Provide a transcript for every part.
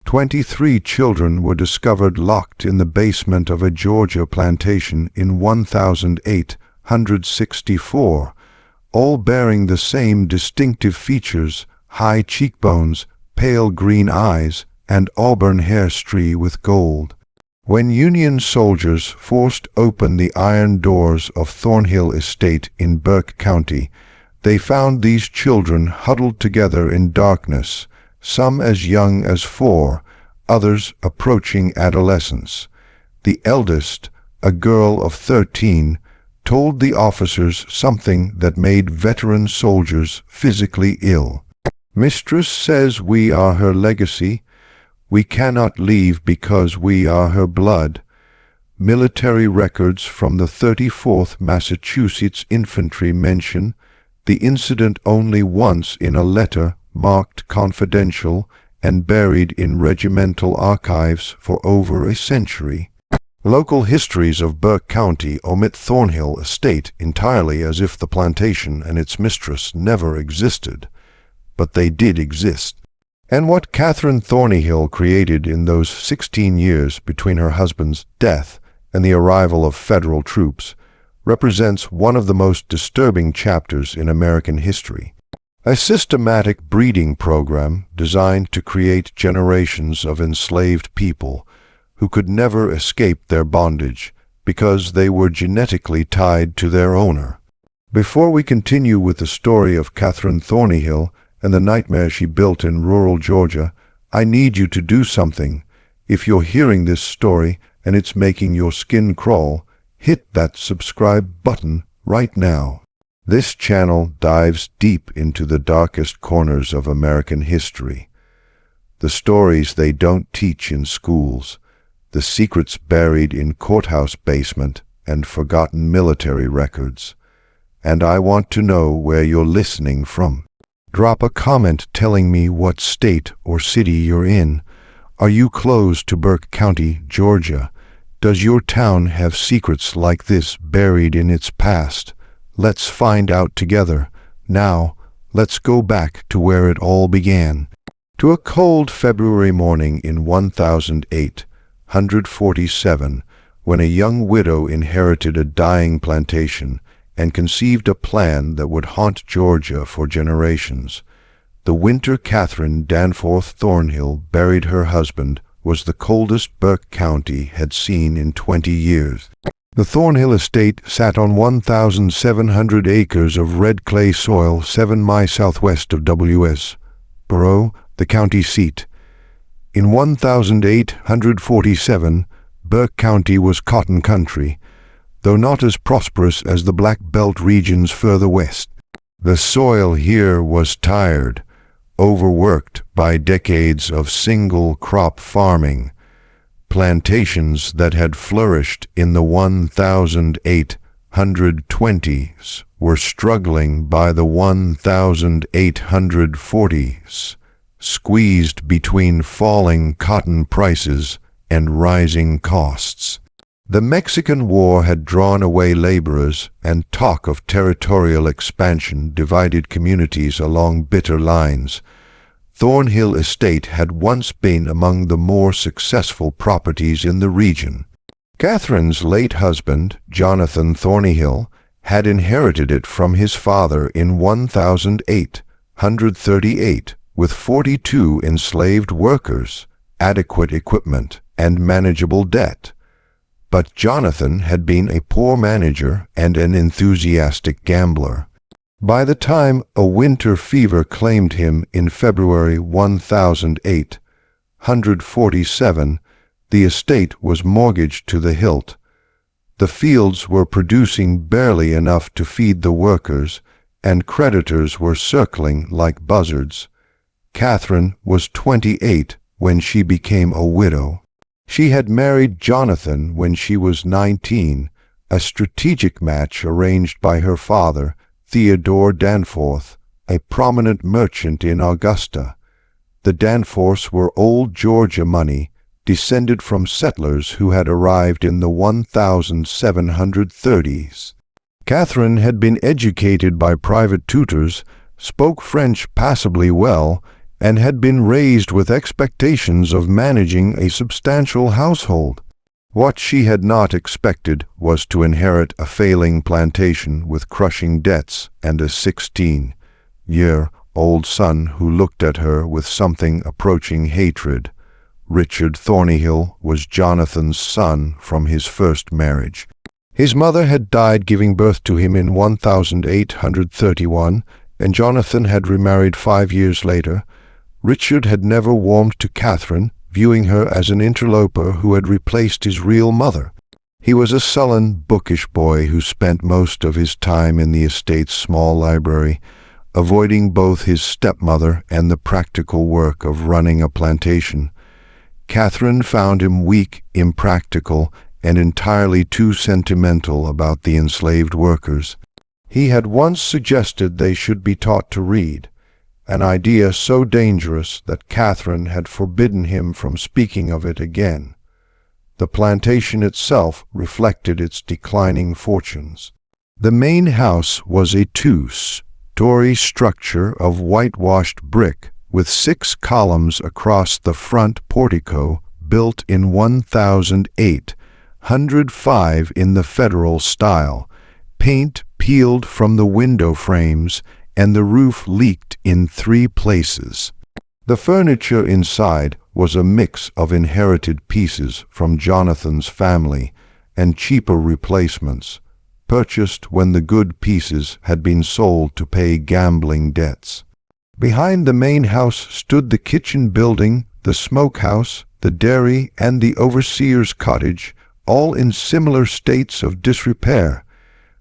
23 children were discovered locked in the basement of a Georgia plantation in 1864, all bearing the same distinctive features: high cheekbones, pale green eyes, and auburn hair streaked with gold. When Union soldiers forced open the iron doors of Thornhill Estate in Burke County, they found these children huddled together in darkness, some as young as 4, others approaching adolescence. The eldest, a girl of 13, told the officers something that made veteran soldiers physically ill. "Mistress says we are her legacy. We cannot leave because we are her blood." Military records from the 34th Massachusetts Infantry mention the incident only once in a letter marked confidential and buried in regimental archives for over a century. Local histories of Burke County omit Thornhill Estate entirely, as if the plantation and its mistress never existed. But they did exist. And what Catherine Thornhill created in those 16 years between her husband's death and the arrival of federal troops represents one of the most disturbing chapters in American history. A systematic breeding program designed to create generations of enslaved people who could never escape their bondage because they were genetically tied to their owner. Before we continue with the story of Catherine Thornhill and the nightmare she built in rural Georgia, I need you to do something. If you're hearing this story and it's making your skin crawl, hit that subscribe button right now. This channel dives deep into the darkest corners of American history. The stories they don't teach in schools, the secrets buried in courthouse basement and forgotten military records. And I want to know where you're listening from. Drop a comment telling me what state or city you're in. Are you close to Burke County, Georgia? Does your town have secrets like this buried in its past? Let's find out together. Now, let's go back to where it all began. To a cold February morning in 1847, when a young widow inherited a dying plantation and conceived a plan that would haunt Georgia for generations. The winter Catherine Danforth Thornhill buried her husband was the coldest Burke County had seen in 20 years. The Thornhill estate sat on 1,700 acres of red clay soil 7 miles southwest of W.S. Borough, the county seat. In 1847, Burke County was cotton country, though not as prosperous as the Black Belt regions further west. The soil here was tired, overworked by decades of single-crop farming. Plantations that had flourished in the 1820s were struggling by the 1840s, squeezed between falling cotton prices and rising costs. The Mexican War had drawn away laborers, and talk of territorial expansion divided communities along bitter lines. Thornhill Estate had once been among the more successful properties in the region. Catherine's late husband, Jonathan Thornhill, had inherited it from his father in 1838, with 42 enslaved workers, adequate equipment, and manageable debt. But Jonathan had been a poor manager and an enthusiastic gambler. By the time a winter fever claimed him in February 1847, the estate was mortgaged to the hilt. The fields were producing barely enough to feed the workers, and creditors were circling like buzzards. Catherine was 28 when she became a widow. She had married Jonathan when she was 19, a strategic match arranged by her father, Theodore Danforth, a prominent merchant in Augusta. The Danforths were old Georgia money, descended from settlers who had arrived in the 1730s. Catherine had been educated by private tutors, spoke French passably well, and had been raised with expectations of managing a substantial household. What she had not expected was to inherit a failing plantation with crushing debts and a 16-year-old son who looked at her with something approaching hatred. Richard Thornyhill was Jonathan's son from his first marriage. His mother had died giving birth to him in 1831, and Jonathan had remarried 5 years later. Richard had never warmed to Catherine, viewing her as an interloper who had replaced his real mother. He was a sullen, bookish boy who spent most of his time in the estate's small library, avoiding both his stepmother and the practical work of running a plantation. Catherine found him weak, impractical, and entirely too sentimental about the enslaved workers. He had once suggested they should be taught to read, an idea so dangerous that Catherine had forbidden him from speaking of it again. The plantation itself reflected its declining fortunes. The main house was a two-story structure of whitewashed brick with 6 columns across the front portico, built in 1805 in the Federal style. Paint peeled from the window frames, and the roof leaked in 3 places. The furniture inside was a mix of inherited pieces from Jonathan's family and cheaper replacements, purchased when the good pieces had been sold to pay gambling debts. Behind the main house stood the kitchen building, the smokehouse, the dairy, and the overseer's cottage, all in similar states of disrepair.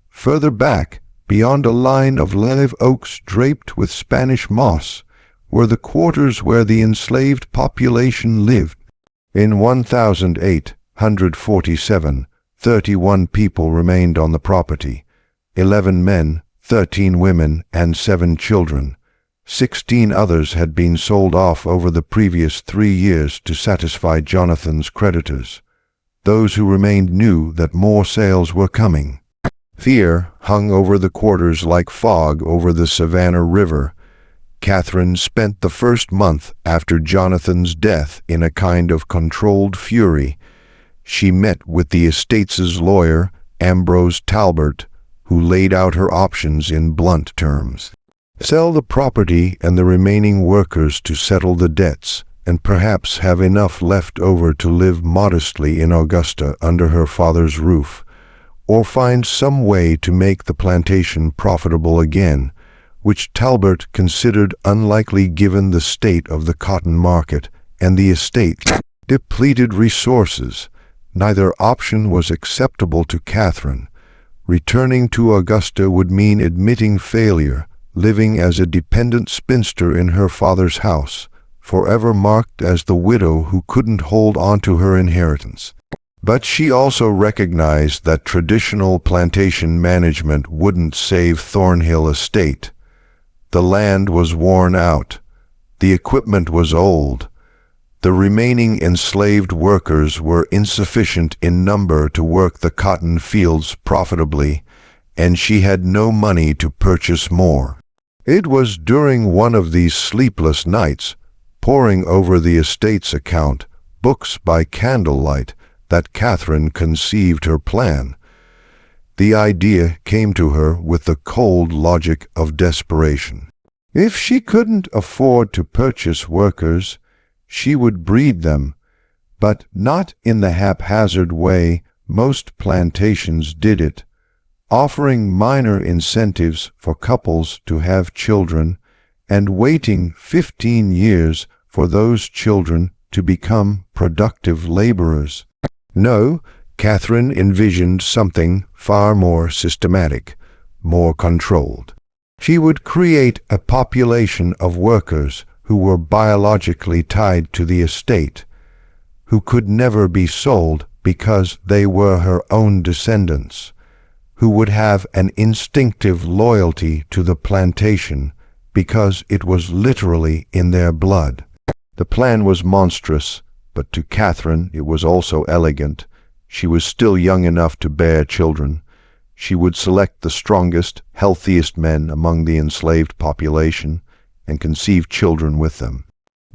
Further back, beyond a line of live oaks draped with Spanish moss, were the quarters where the enslaved population lived. In 1847, 31 people remained on the property, 11 men, 13 women, and 7 children. 16 others had been sold off over the previous 3 years to satisfy Jonathan's creditors. Those who remained knew that more sales were coming. Fear hung over the quarters like fog over the Savannah River. Catherine spent the first month after Jonathan's death in a kind of controlled fury. She met with the estate's lawyer, Ambrose Talbot, who laid out her options in blunt terms. Sell the property and the remaining workers to settle the debts, and perhaps have enough left over to live modestly in Augusta under her father's roof, or find some way to make the plantation profitable again, which Talbot considered unlikely given the state of the cotton market and the estate's depleted resources. Neither option was acceptable to Catherine. Returning to Augusta would mean admitting failure, living as a dependent spinster in her father's house, forever marked as the widow who couldn't hold on to her inheritance. But she also recognized that traditional plantation management wouldn't save Thornhill Estate. The land was worn out. The equipment was old. The remaining enslaved workers were insufficient in number to work the cotton fields profitably, and she had no money to purchase more. It was during one of these sleepless nights, poring over the estate's account, books by candlelight, that Catherine conceived her plan. The idea came to her with the cold logic of desperation. If she couldn't afford to purchase workers, she would breed them, but not in the haphazard way most plantations did it, offering minor incentives for couples to have children and waiting 15 years for those children to become productive laborers. No, Catherine envisioned something far more systematic, more controlled. She would create a population of workers who were biologically tied to the estate, who could never be sold because they were her own descendants, who would have an instinctive loyalty to the plantation because it was literally in their blood. The plan was monstrous, but to Catherine it was also elegant. She was still young enough to bear children. She would select the strongest, healthiest men among the enslaved population and conceive children with them.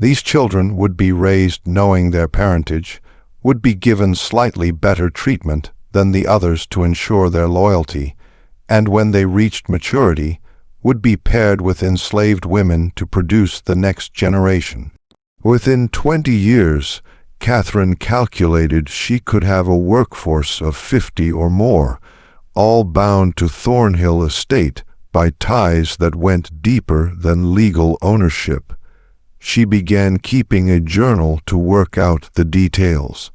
These children would be raised knowing their parentage, would be given slightly better treatment than the others to ensure their loyalty, and when they reached maturity, would be paired with enslaved women to produce the next generation. Within 20 years, Catherine calculated she could have a workforce of 50 or more, all bound to Thornhill Estate by ties that went deeper than legal ownership. She began keeping a journal to work out the details.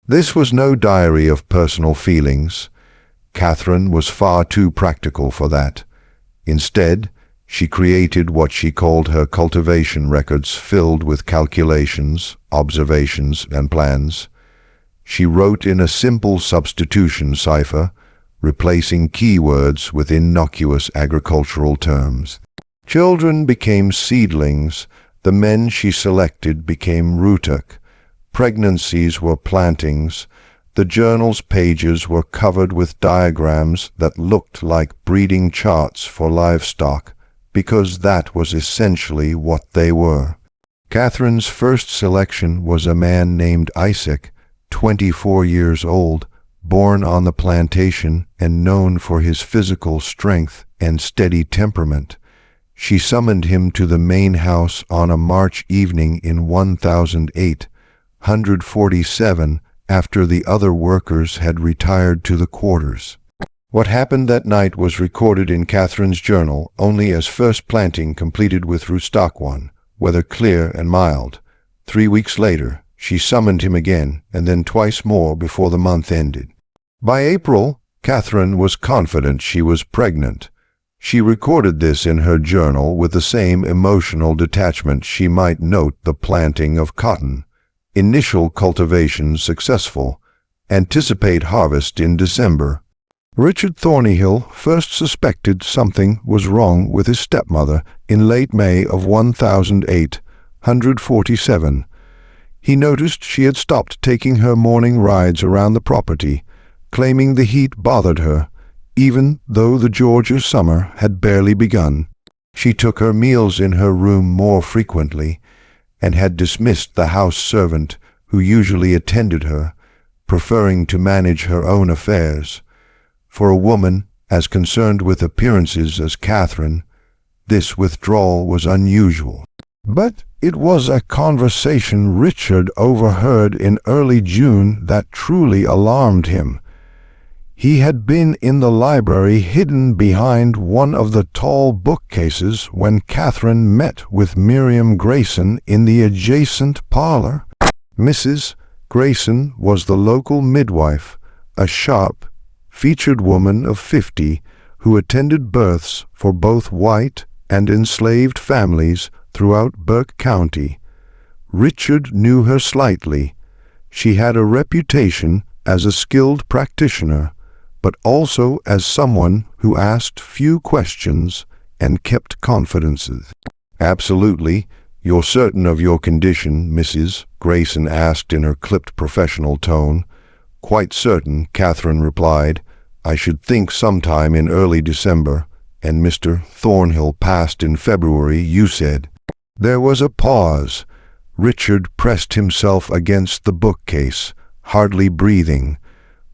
This was no diary of personal feelings. Catherine was far too practical for that. Instead, she created what she called her cultivation records, filled with calculations, observations, and plans. She wrote in a simple substitution cipher, replacing keywords with innocuous agricultural terms. Children became seedlings. The men she selected became rootock. Pregnancies were plantings. The journal's pages were covered with diagrams that looked like breeding charts for livestock, because that was essentially what they were. Catherine's first selection was a man named Isaac, 24 years old, born on the plantation and known for his physical strength and steady temperament. She summoned him to the main house on a March evening in 147, after the other workers had retired to the quarters. What happened that night was recorded in Catherine's journal only as first planting completed with Roustocquan, weather clear and mild. 3 weeks later, she summoned him again, and then twice more before the month ended. By April, Catherine was confident she was pregnant. She recorded this in her journal with the same emotional detachment she might note the planting of cotton. Initial cultivation successful. Anticipate harvest in December. Richard Thornhill first suspected something was wrong with his stepmother in late May of 147. He noticed she had stopped taking her morning rides around the property, claiming the heat bothered her, even though the Georgia summer had barely begun. She took her meals in her room more frequently, and had dismissed the house servant who usually attended her, preferring to manage her own affairs. For a woman as concerned with appearances as Catherine, this withdrawal was unusual. But it was a conversation Richard overheard in early June that truly alarmed him. He had been in the library hidden behind one of the tall bookcases when Catherine met with Miriam Grayson in the adjacent parlor. Mrs. Grayson was the local midwife, a sharp, featured woman of 50 who attended births for both white and enslaved families throughout Burke County. Richard knew her slightly. She had a reputation as a skilled practitioner, but also as someone who asked few questions and kept confidences. "Absolutely. You're certain of your condition, Mrs.?" Grayson asked in her clipped professional tone. "Quite certain," Catherine replied. "I should think sometime in early December, and Mr. Thornhill passed in February, you said." There was a pause. Richard pressed himself against the bookcase, hardly breathing.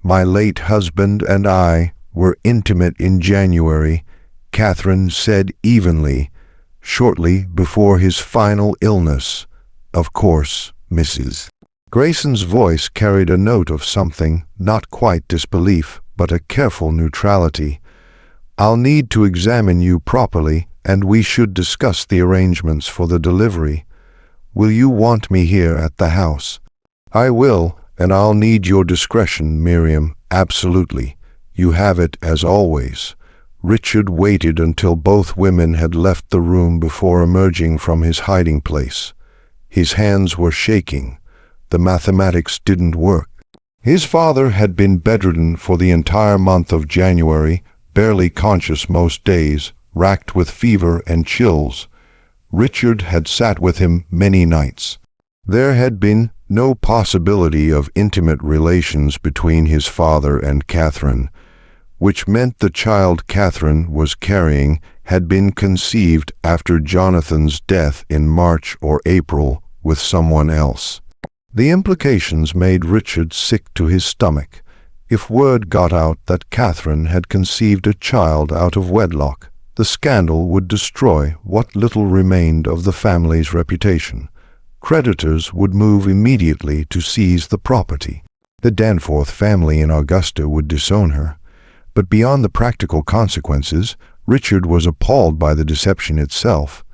"My late husband and I were intimate in January," Catherine said evenly, "shortly before his final illness. Of course, Mrs." Grayson's voice carried a note of something, not quite disbelief, but a careful neutrality. "I'll need to examine you properly, and we should discuss the arrangements for the delivery. Will you want me here at the house?" "I will, and I'll need your discretion, Miriam, absolutely. You have it as always." Richard waited until both women had left the room before emerging from his hiding place. His hands were shaking. The mathematics didn't work. His father had been bedridden for the entire month of January, barely conscious most days, racked with fever and chills. Richard had sat with him many nights. There had been no possibility of intimate relations between his father and Catherine, which meant the child Catherine was carrying had been conceived after Jonathan's death in March or April with someone else. The implications made Richard sick to his stomach. If word got out that Catherine had conceived a child out of wedlock, the scandal would destroy what little remained of the family's reputation. Creditors would move immediately to seize the property. The Danforth family in Augusta would disown her. But beyond the practical consequences, Richard was appalled by the deception itself.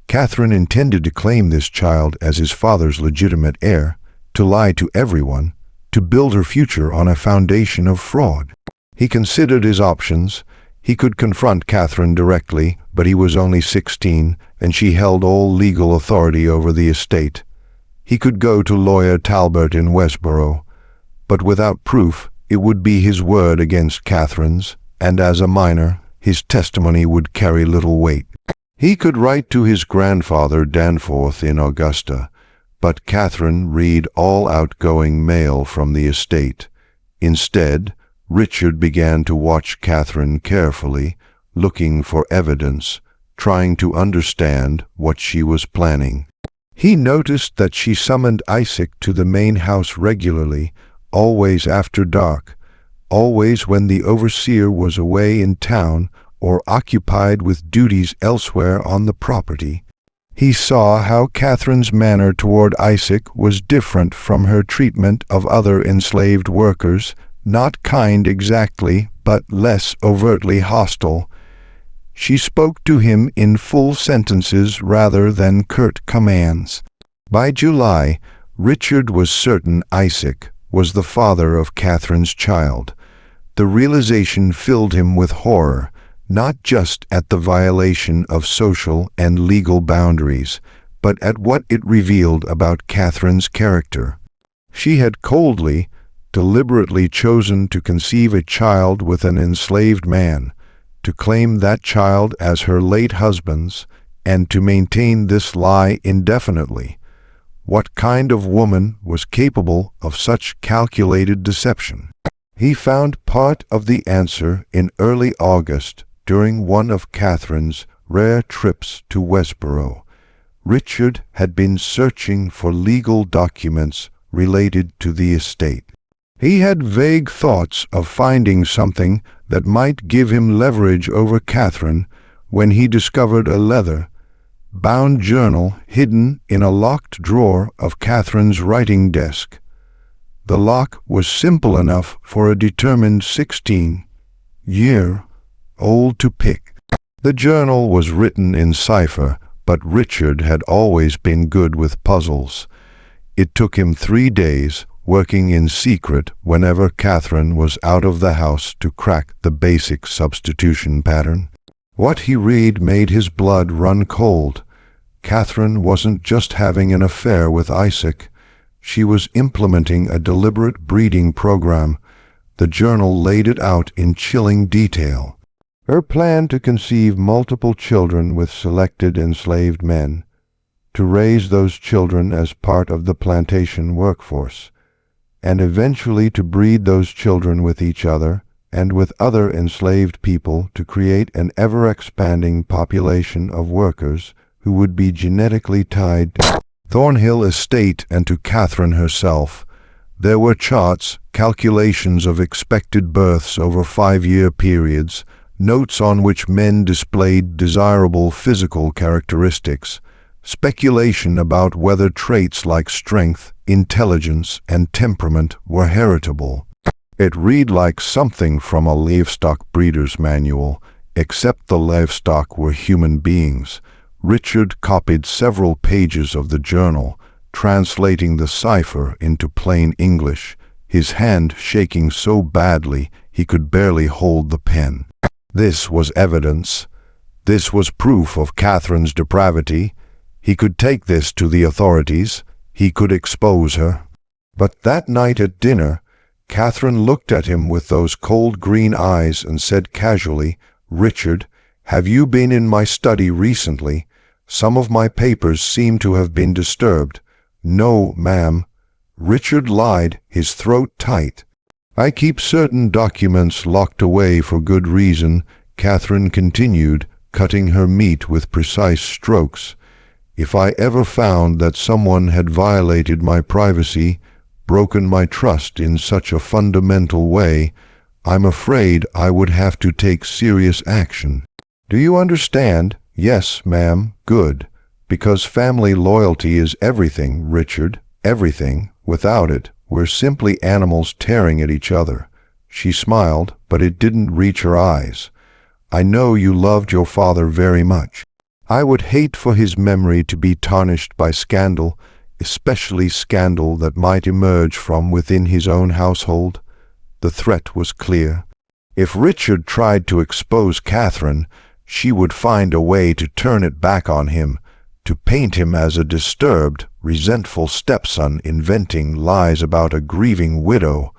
Catherine intended to claim this child as his father's legitimate heir, to lie to everyone, to build her future on a foundation of fraud. He considered his options. He could confront Catherine directly, but he was only 16, and she held all legal authority over the estate. He could go to lawyer Talbot in Westborough, but without proof, it would be his word against Catherine's, and as a minor, his testimony would carry little weight. He could write to his grandfather Danforth in Augusta, but Catherine read all outgoing mail from the estate. Instead, Richard began to watch Catherine carefully, looking for evidence, trying to understand what she was planning. He noticed that she summoned Isaac to the main house regularly, always after dark, always when the overseer was away in town or occupied with duties elsewhere on the property. He saw how Catherine's manner toward Isaac was different from her treatment of other enslaved workers, not kind exactly, but less overtly hostile. She spoke to him in full sentences rather than curt commands. By July, Richard was certain Isaac was the father of Catherine's child. The realization filled him with horror, not just at the violation of social and legal boundaries, but at what it revealed about Catherine's character. She had coldly, deliberately chosen to conceive a child with an enslaved man, to claim that child as her late husband's, and to maintain this lie indefinitely. What kind of woman was capable of such calculated deception? He found part of the answer in early August during one of Catherine's rare trips to Westborough. Richard had been searching for legal documents related to the estate. He had vague thoughts of finding something that might give him leverage over Catherine when he discovered a leather-bound journal hidden in a locked drawer of Catherine's writing desk. The lock was simple enough for a determined 16-year-old to pick. The journal was written in cipher, but Richard had always been good with puzzles. It took him 3 days, working in secret whenever Catherine was out of the house, to crack the basic substitution pattern. What he read made his blood run cold. Catherine wasn't just having an affair with Isaac. She was implementing a deliberate breeding program. The journal laid it out in chilling detail. Her plan to conceive multiple children with selected enslaved men, to raise those children as part of the plantation workforce, and eventually to breed those children with each other and with other enslaved people to create an ever-expanding population of workers who would be genetically tied to Thornhill Estate and to Catherine herself. There were charts, calculations of expected births over 5-year periods, notes on which men displayed desirable physical characteristics, speculation about whether traits like strength, intelligence, and temperament were heritable. It read like something from a livestock breeder's manual, except the livestock were human beings. Richard copied several pages of the journal, translating the cipher into plain English, his hand shaking so badly he could barely hold the pen. This was evidence. This was proof of Catherine's depravity. He could take this to the authorities. He could expose her. But that night at dinner, Catherine looked at him with those cold green eyes and said casually, "Richard, have you been in my study recently? Some of my papers seem to have been disturbed." "No, ma'am." Richard lied, his throat tight. "I keep certain documents locked away for good reason," Catherine continued, cutting her meat with precise strokes. If I ever found that someone had violated my privacy, broken my trust in such a fundamental way, I'm afraid I would have to take serious action. Do you understand? Yes, ma'am. Good. Because family loyalty is everything, Richard. Everything. Without it, we're simply animals tearing at each other. She smiled, but it didn't reach her eyes. I know you loved your father very much. I would hate for his memory to be tarnished by scandal, especially scandal that might emerge from within his own household. The threat was clear. If Richard tried to expose Catherine, she would find a way to turn it back on him, to paint him as a disturbed, resentful stepson inventing lies about a grieving widow.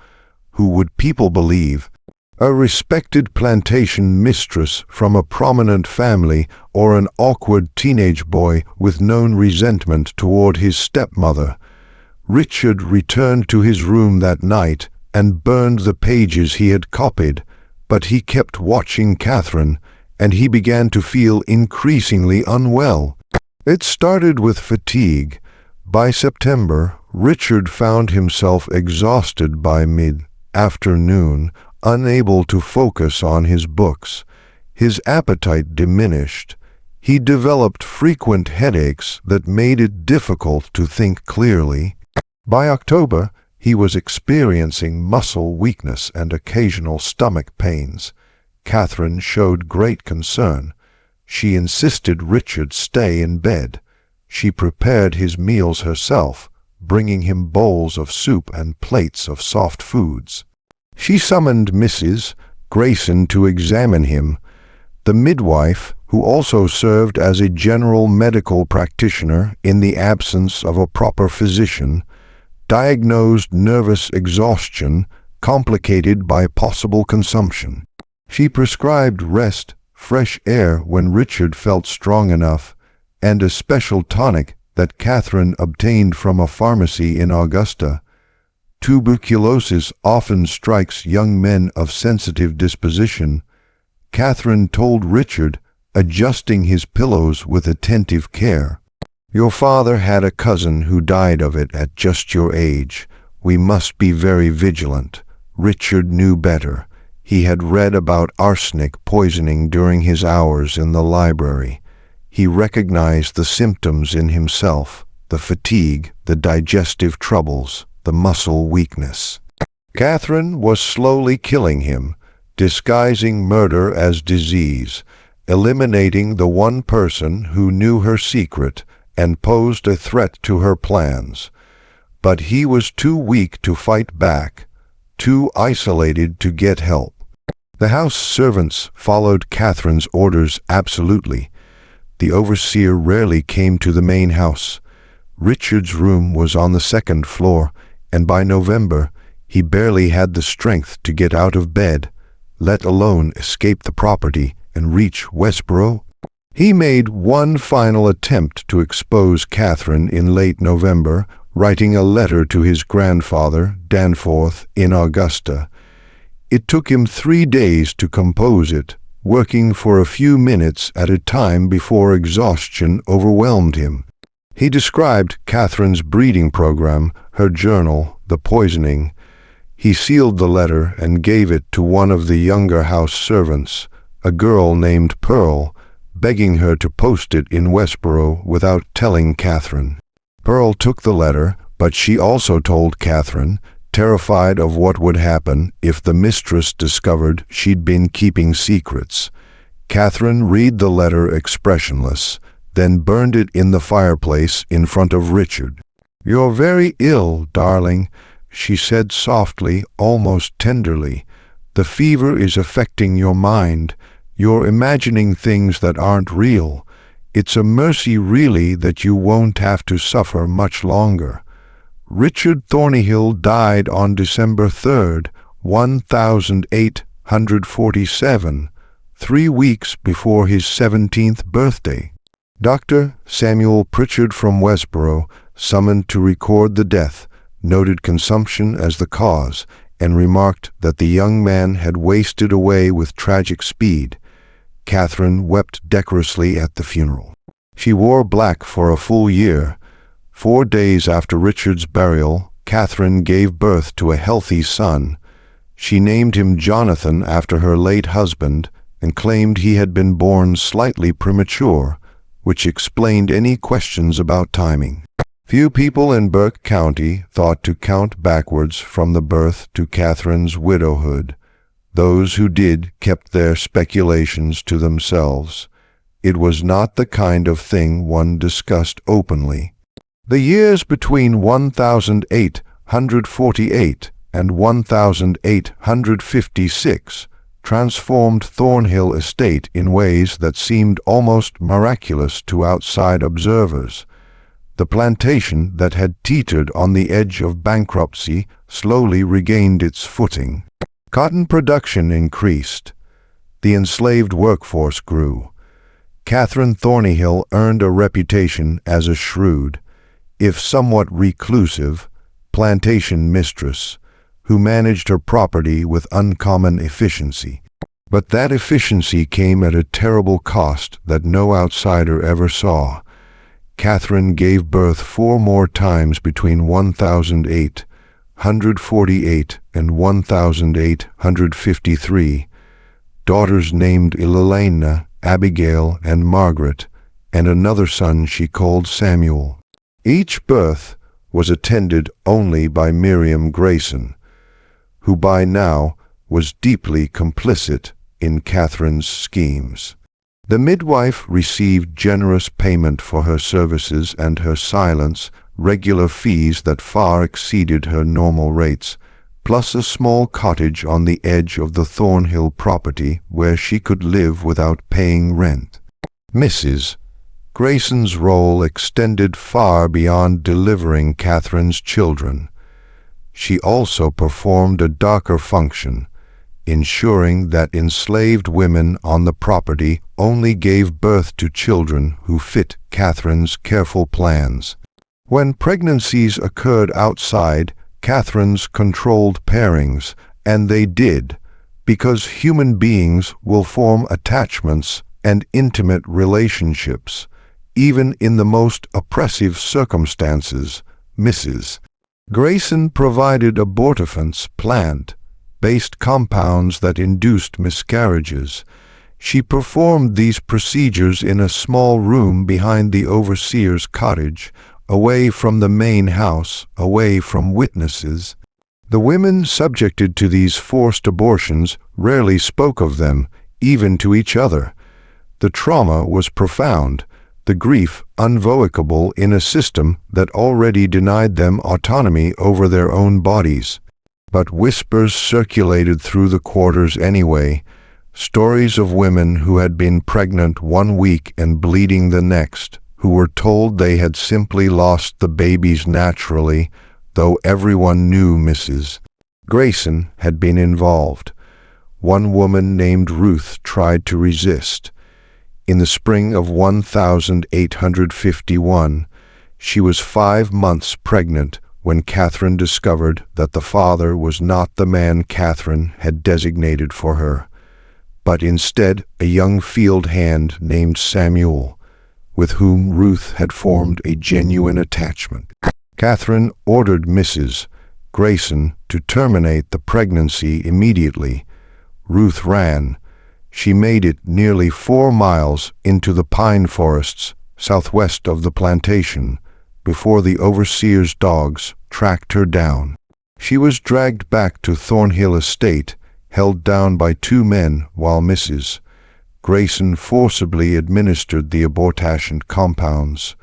Who would people believe? A respected plantation mistress from a prominent family, or an awkward teenage boy with known resentment toward his stepmother? Richard returned to his room that night and burned the pages he had copied, but he kept watching Catherine, and he began to feel increasingly unwell. It started with fatigue. By September, Richard found himself exhausted by mid-afternoon, unable to focus on his books. His appetite diminished. He developed frequent headaches that made it difficult to think clearly. By October, he was experiencing muscle weakness and occasional stomach pains. Catherine showed great concern. She insisted Richard stay in bed. She prepared his meals herself, bringing him bowls of soup and plates of soft foods. She summoned Mrs. Grayson to examine him. The midwife, who also served as a general medical practitioner in the absence of a proper physician, diagnosed nervous exhaustion complicated by possible consumption. She prescribed rest, fresh air when Richard felt strong enough, and a special tonic that Catherine obtained from a pharmacy in Augusta. Tuberculosis often strikes young men of sensitive disposition. Catherine told Richard, adjusting his pillows with attentive care. Your father had a cousin who died of it at just your age. We must be very vigilant. Richard knew better. He had read about arsenic poisoning during his hours in the library. He recognized the symptoms in himself, the fatigue, the digestive troubles, the muscle weakness. Catherine was slowly killing him, disguising murder as disease, eliminating the one person who knew her secret and posed a threat to her plans. But he was too weak to fight back, too isolated to get help. The house servants followed Catherine's orders absolutely. The overseer rarely came to the main house. Richard's room was on the second floor, and by November he barely had the strength to get out of bed, let alone escape the property and reach Westboro. He made one final attempt to expose Catherine in late November, writing a letter to his grandfather, Danforth, in Augusta. It took him 3 days to compose it, working for a few minutes at a time before exhaustion overwhelmed him. He described Catherine's breeding program, her journal, the poisoning. He sealed the letter and gave it to one of the younger house servants, a girl named Pearl, begging her to post it in Westboro without telling Catherine. Pearl took the letter, but she also told Catherine, terrified of what would happen if the mistress discovered she'd been keeping secrets. Catherine read the letter expressionless, then burned it in the fireplace in front of Richard. "You're very ill, darling," she said softly, almost tenderly. "The fever is affecting your mind. You're imagining things that aren't real. It's a mercy, really, that you won't have to suffer much longer." Richard Thornyhill died on December 3rd, 1847, 3 weeks before his 17th birthday. Dr. Samuel Pritchard from Westboro, summoned to record the death, noted consumption as the cause, and remarked that the young man had wasted away with tragic speed. Catherine wept decorously at the funeral. She wore black for a full year. 4 days after Richard's burial, Catherine gave birth to a healthy son. She named him Jonathan after her late husband and claimed he had been born slightly premature, which explained any questions about timing. Few people in Burke County thought to count backwards from the birth to Catherine's widowhood. Those who did kept their speculations to themselves. It was not the kind of thing one discussed openly. The years between 1848 and 1856 transformed Thornhill Estate in ways that seemed almost miraculous to outside observers. The plantation that had teetered on the edge of bankruptcy slowly regained its footing. Cotton production increased. The enslaved workforce grew. Catherine Thornhill earned a reputation as a shrewd, if somewhat reclusive, plantation mistress, who managed her property with uncommon efficiency. But that efficiency came at a terrible cost that no outsider ever saw. Catherine gave birth 4 more times between 1848 and 1853, daughters named Elena, Abigail, and Margaret, and another son she called Samuel. Each birth was attended only by Miriam Grayson, who by now was deeply complicit in Catherine's schemes. The midwife received generous payment for her services and her silence, regular fees that far exceeded her normal rates, plus a small cottage on the edge of the Thornhill property where she could live without paying rent. Mrs. Grayson's role extended far beyond delivering Catherine's children. She also performed a darker function, ensuring that enslaved women on the property only gave birth to children who fit Catherine's careful plans. When pregnancies occurred outside, Catherine's controlled pairings, and they did, because human beings will form attachments and intimate relationships, even in the most oppressive circumstances. Mrs. Grayson provided abortifacient plant-based compounds that induced miscarriages. She performed these procedures in a small room behind the overseer's cottage, away from the main house, away from witnesses. The women subjected to these forced abortions rarely spoke of them, even to each other. The trauma was profound, the grief unvoicable in a system that already denied them autonomy over their own bodies. But whispers circulated through the quarters anyway, stories of women who had been pregnant 1 week and bleeding the next, who were told they had simply lost the babies naturally, though everyone knew Mrs. Grayson had been involved. One woman named Ruth tried to resist. In the spring of 1851, she was 5 months pregnant when Catherine discovered that the father was not the man Catherine had designated for her, but instead a young field hand named Samuel, with whom Ruth had formed a genuine attachment. Catherine ordered Mrs. Grayson to terminate the pregnancy immediately. Ruth ran. She made it nearly 4 miles into the pine forests southwest of the plantation before the overseer's dogs tracked her down. She was dragged back to Thornhill Estate, held down by 2 men while Mrs. Grayson forcibly administered the abortifacient compounds.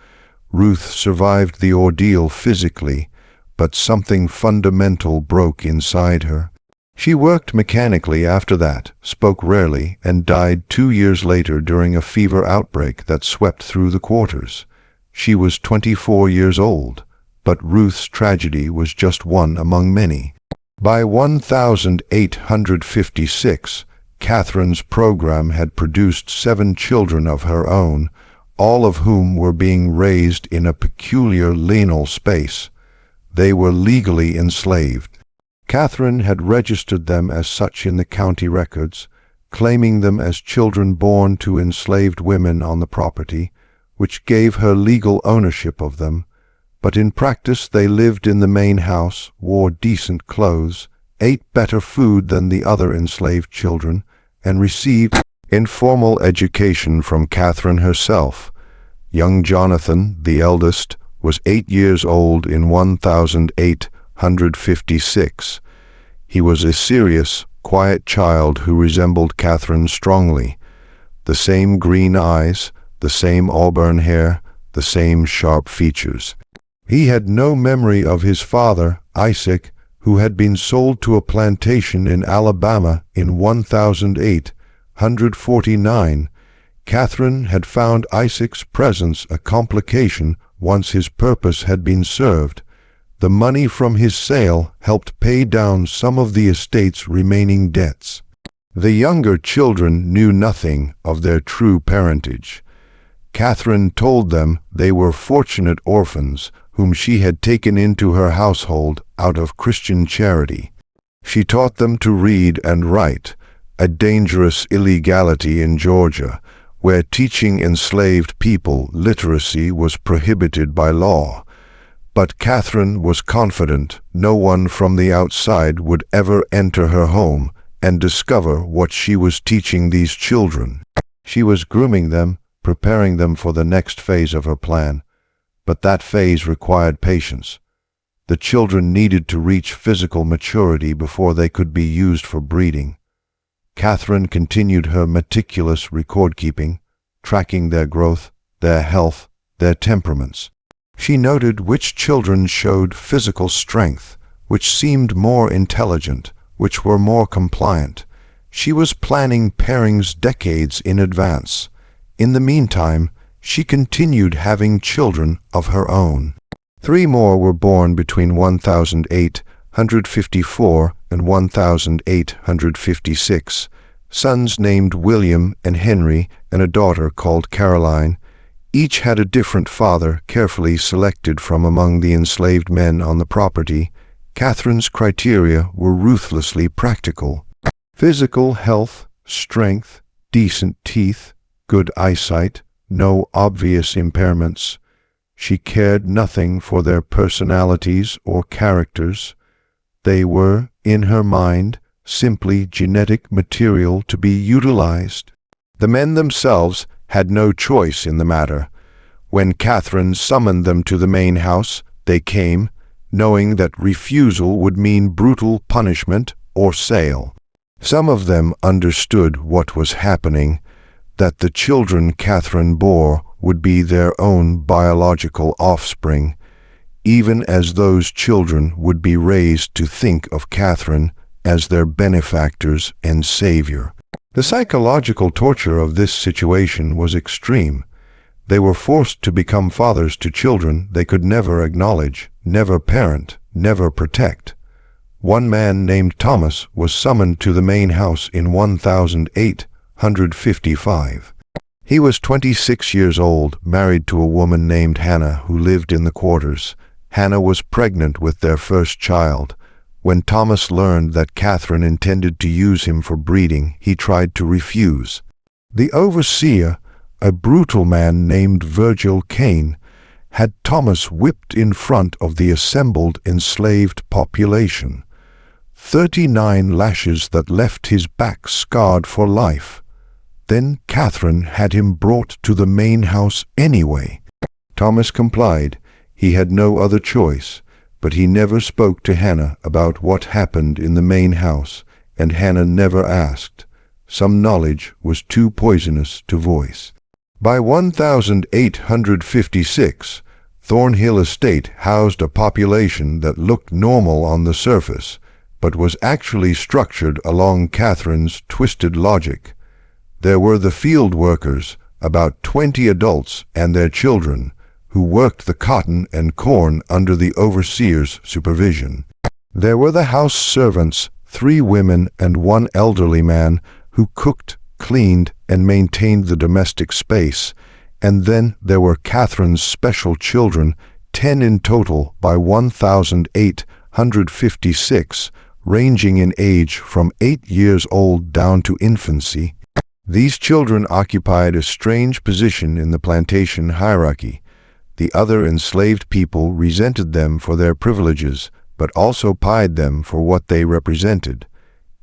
Ruth survived the ordeal physically, but something fundamental broke inside her. She worked mechanically after that, spoke rarely, and died 2 years later during a fever outbreak that swept through the quarters. She was 24 years old, but Ruth's tragedy was just one among many. By 1856, Catherine's program had produced 7 children of her own, all of whom were being raised in a peculiar liminal space. They were legally enslaved. Catherine had registered them as such in the county records, claiming them as children born to enslaved women on the property, which gave her legal ownership of them, but in practice they lived in the main house, wore decent clothes, ate better food than the other enslaved children, and received informal education from Catherine herself. Young Jonathan, the eldest, was 8 years old in 1856. He was a serious, quiet child who resembled Catherine strongly. The same green eyes, the same auburn hair, the same sharp features. He had no memory of his father, Isaac, who had been sold to a plantation in Alabama in 1849. Catherine had found Isaac's presence a complication once his purpose had been served. The money from his sale helped pay down some of the estate's remaining debts. The younger children knew nothing of their true parentage. Catherine told them they were fortunate orphans whom she had taken into her household out of Christian charity. She taught them to read and write, a dangerous illegality in Georgia, where teaching enslaved people literacy was prohibited by law. But Catherine was confident no one from the outside would ever enter her home and discover what she was teaching these children. She was grooming them, preparing them for the next phase of her plan. But that phase required patience. The children needed to reach physical maturity before they could be used for breeding. Catherine continued her meticulous record-keeping, tracking their growth, their health, their temperaments. She noted which children showed physical strength, which seemed more intelligent, which were more compliant. She was planning pairings decades in advance. In the meantime, she continued having children of her own. 3 more were born between 1854 and 1856, sons named William and Henry and a daughter called Caroline. Each had a different father carefully selected from among the enslaved men on the property. Catherine's criteria were ruthlessly practical. Physical health, strength, decent teeth, good eyesight, no obvious impairments. She cared nothing for their personalities or characters. They were, in her mind, simply genetic material to be utilized. The men themselves had no choice in the matter. When Catherine summoned them to the main house, they came, knowing that refusal would mean brutal punishment or sale. Some of them understood what was happening, that the children Catherine bore would be their own biological offspring, even as those children would be raised to think of Catherine as their benefactors and savior. The psychological torture of this situation was extreme. They were forced to become fathers to children they could never acknowledge, never parent, never protect. One man named Thomas was summoned to the main house in 1855. He was 26 years old, married to a woman named Hannah who lived in the quarters. Hannah was pregnant with their first child. When Thomas learned that Catherine intended to use him for breeding, he tried to refuse. The overseer, a brutal man named Virgil Kane, had Thomas whipped in front of the assembled enslaved population. 39 lashes that left his back scarred for life. Then Catherine had him brought to the main house anyway. Thomas complied. He had no other choice, but he never spoke to Hannah about what happened in the main house, and Hannah never asked. Some knowledge was too poisonous to voice. By 1856, Thornhill Estate housed a population that looked normal on the surface, but was actually structured along Catherine's twisted logic. There were the field workers, about 20 adults and their children, who worked the cotton and corn under the overseer's supervision. There were the house servants, 3 women and 1 elderly man, who cooked, cleaned, and maintained the domestic space, and then there were Catherine's special children, 10 in total by 1856, ranging in age from 8 years old down to infancy. These children occupied a strange position in the plantation hierarchy. The other enslaved people resented them for their privileges, but also pied them for what they represented.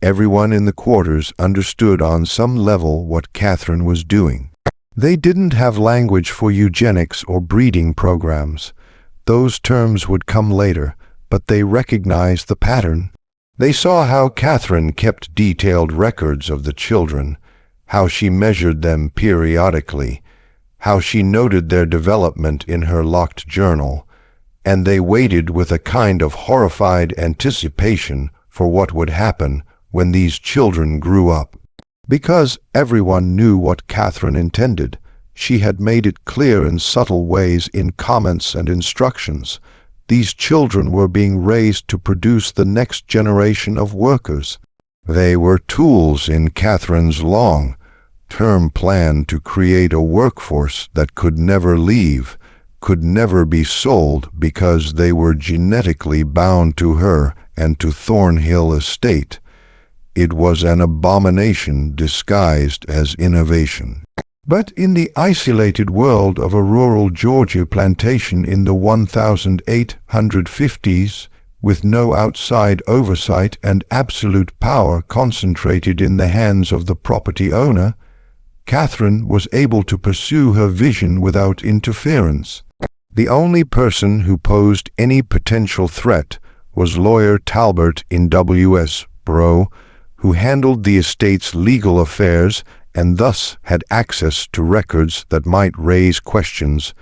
Everyone in the quarters understood on some level what Catherine was doing. They didn't have language for eugenics or breeding programs. Those terms would come later, but they recognized the pattern. They saw how Catherine kept detailed records of the children, how she measured them periodically, how she noted their development in her locked journal, and they waited with a kind of horrified anticipation for what would happen when these children grew up. Because everyone knew what Catherine intended, she had made it clear in subtle ways in comments and instructions. These children were being raised to produce the next generation of workers. They were tools in Catherine's long-term plan to create a workforce that could never leave, could never be sold because they were genetically bound to her and to Thornhill Estate. It was an abomination disguised as innovation. But in the isolated world of a rural Georgia plantation in the 1850s, with no outside oversight and absolute power concentrated in the hands of the property owner, Catherine was able to pursue her vision without interference. The only person who posed any potential threat was lawyer Talbert in W.S. Bro, who handled the estate's legal affairs and thus had access to records that might raise questions.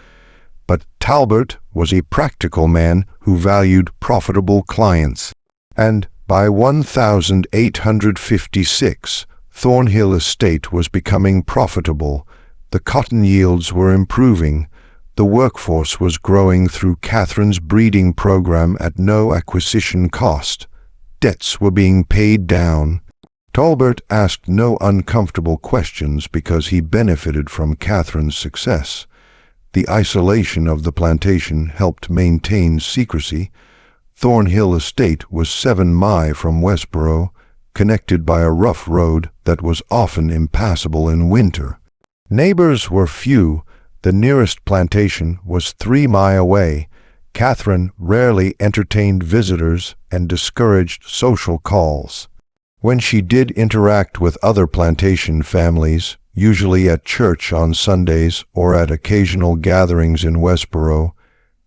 But Talbert was a practical man who valued profitable clients. And by 1856, Thornhill Estate was becoming profitable. The cotton yields were improving. The workforce was growing through Catherine's breeding program at no acquisition cost. Debts were being paid down. Talbert asked no uncomfortable questions because he benefited from Catherine's success. The isolation of the plantation helped maintain secrecy. Thornhill Estate was 7 miles from Westboro, connected by a rough road that was often impassable in winter. Neighbors were few. The nearest plantation was 3 miles away. Catherine rarely entertained visitors and discouraged social calls. When she did interact with other plantation families, usually at church on Sundays or at occasional gatherings in Westboro,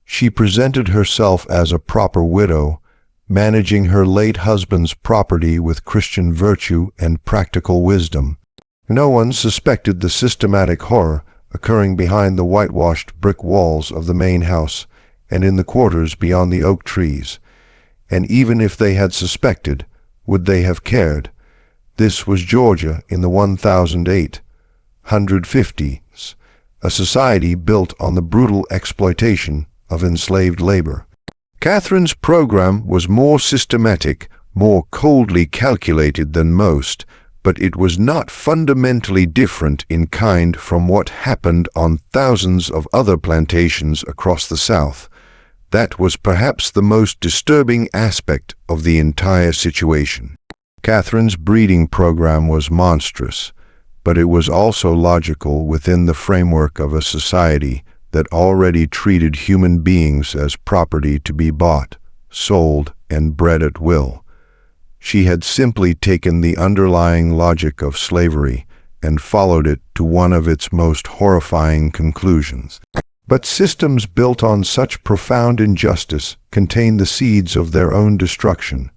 she presented herself as a proper widow, managing her late husband's property with Christian virtue and practical wisdom. No one suspected the systematic horror occurring behind the whitewashed brick walls of the main house and in the quarters beyond the oak trees. And even if they had suspected, would they have cared? This was Georgia in the 1850s, a society built on the brutal exploitation of enslaved labor. Catherine's program was more systematic, more coldly calculated than most, but it was not fundamentally different in kind from what happened on thousands of other plantations across the South. That was perhaps the most disturbing aspect of the entire situation. Catherine's breeding program was monstrous, but it was also logical within the framework of a society that already treated human beings as property to be bought, sold, and bred at will. She had simply taken the underlying logic of slavery and followed it to one of its most horrifying conclusions. But systems built on such profound injustice contain the seeds of their own destruction.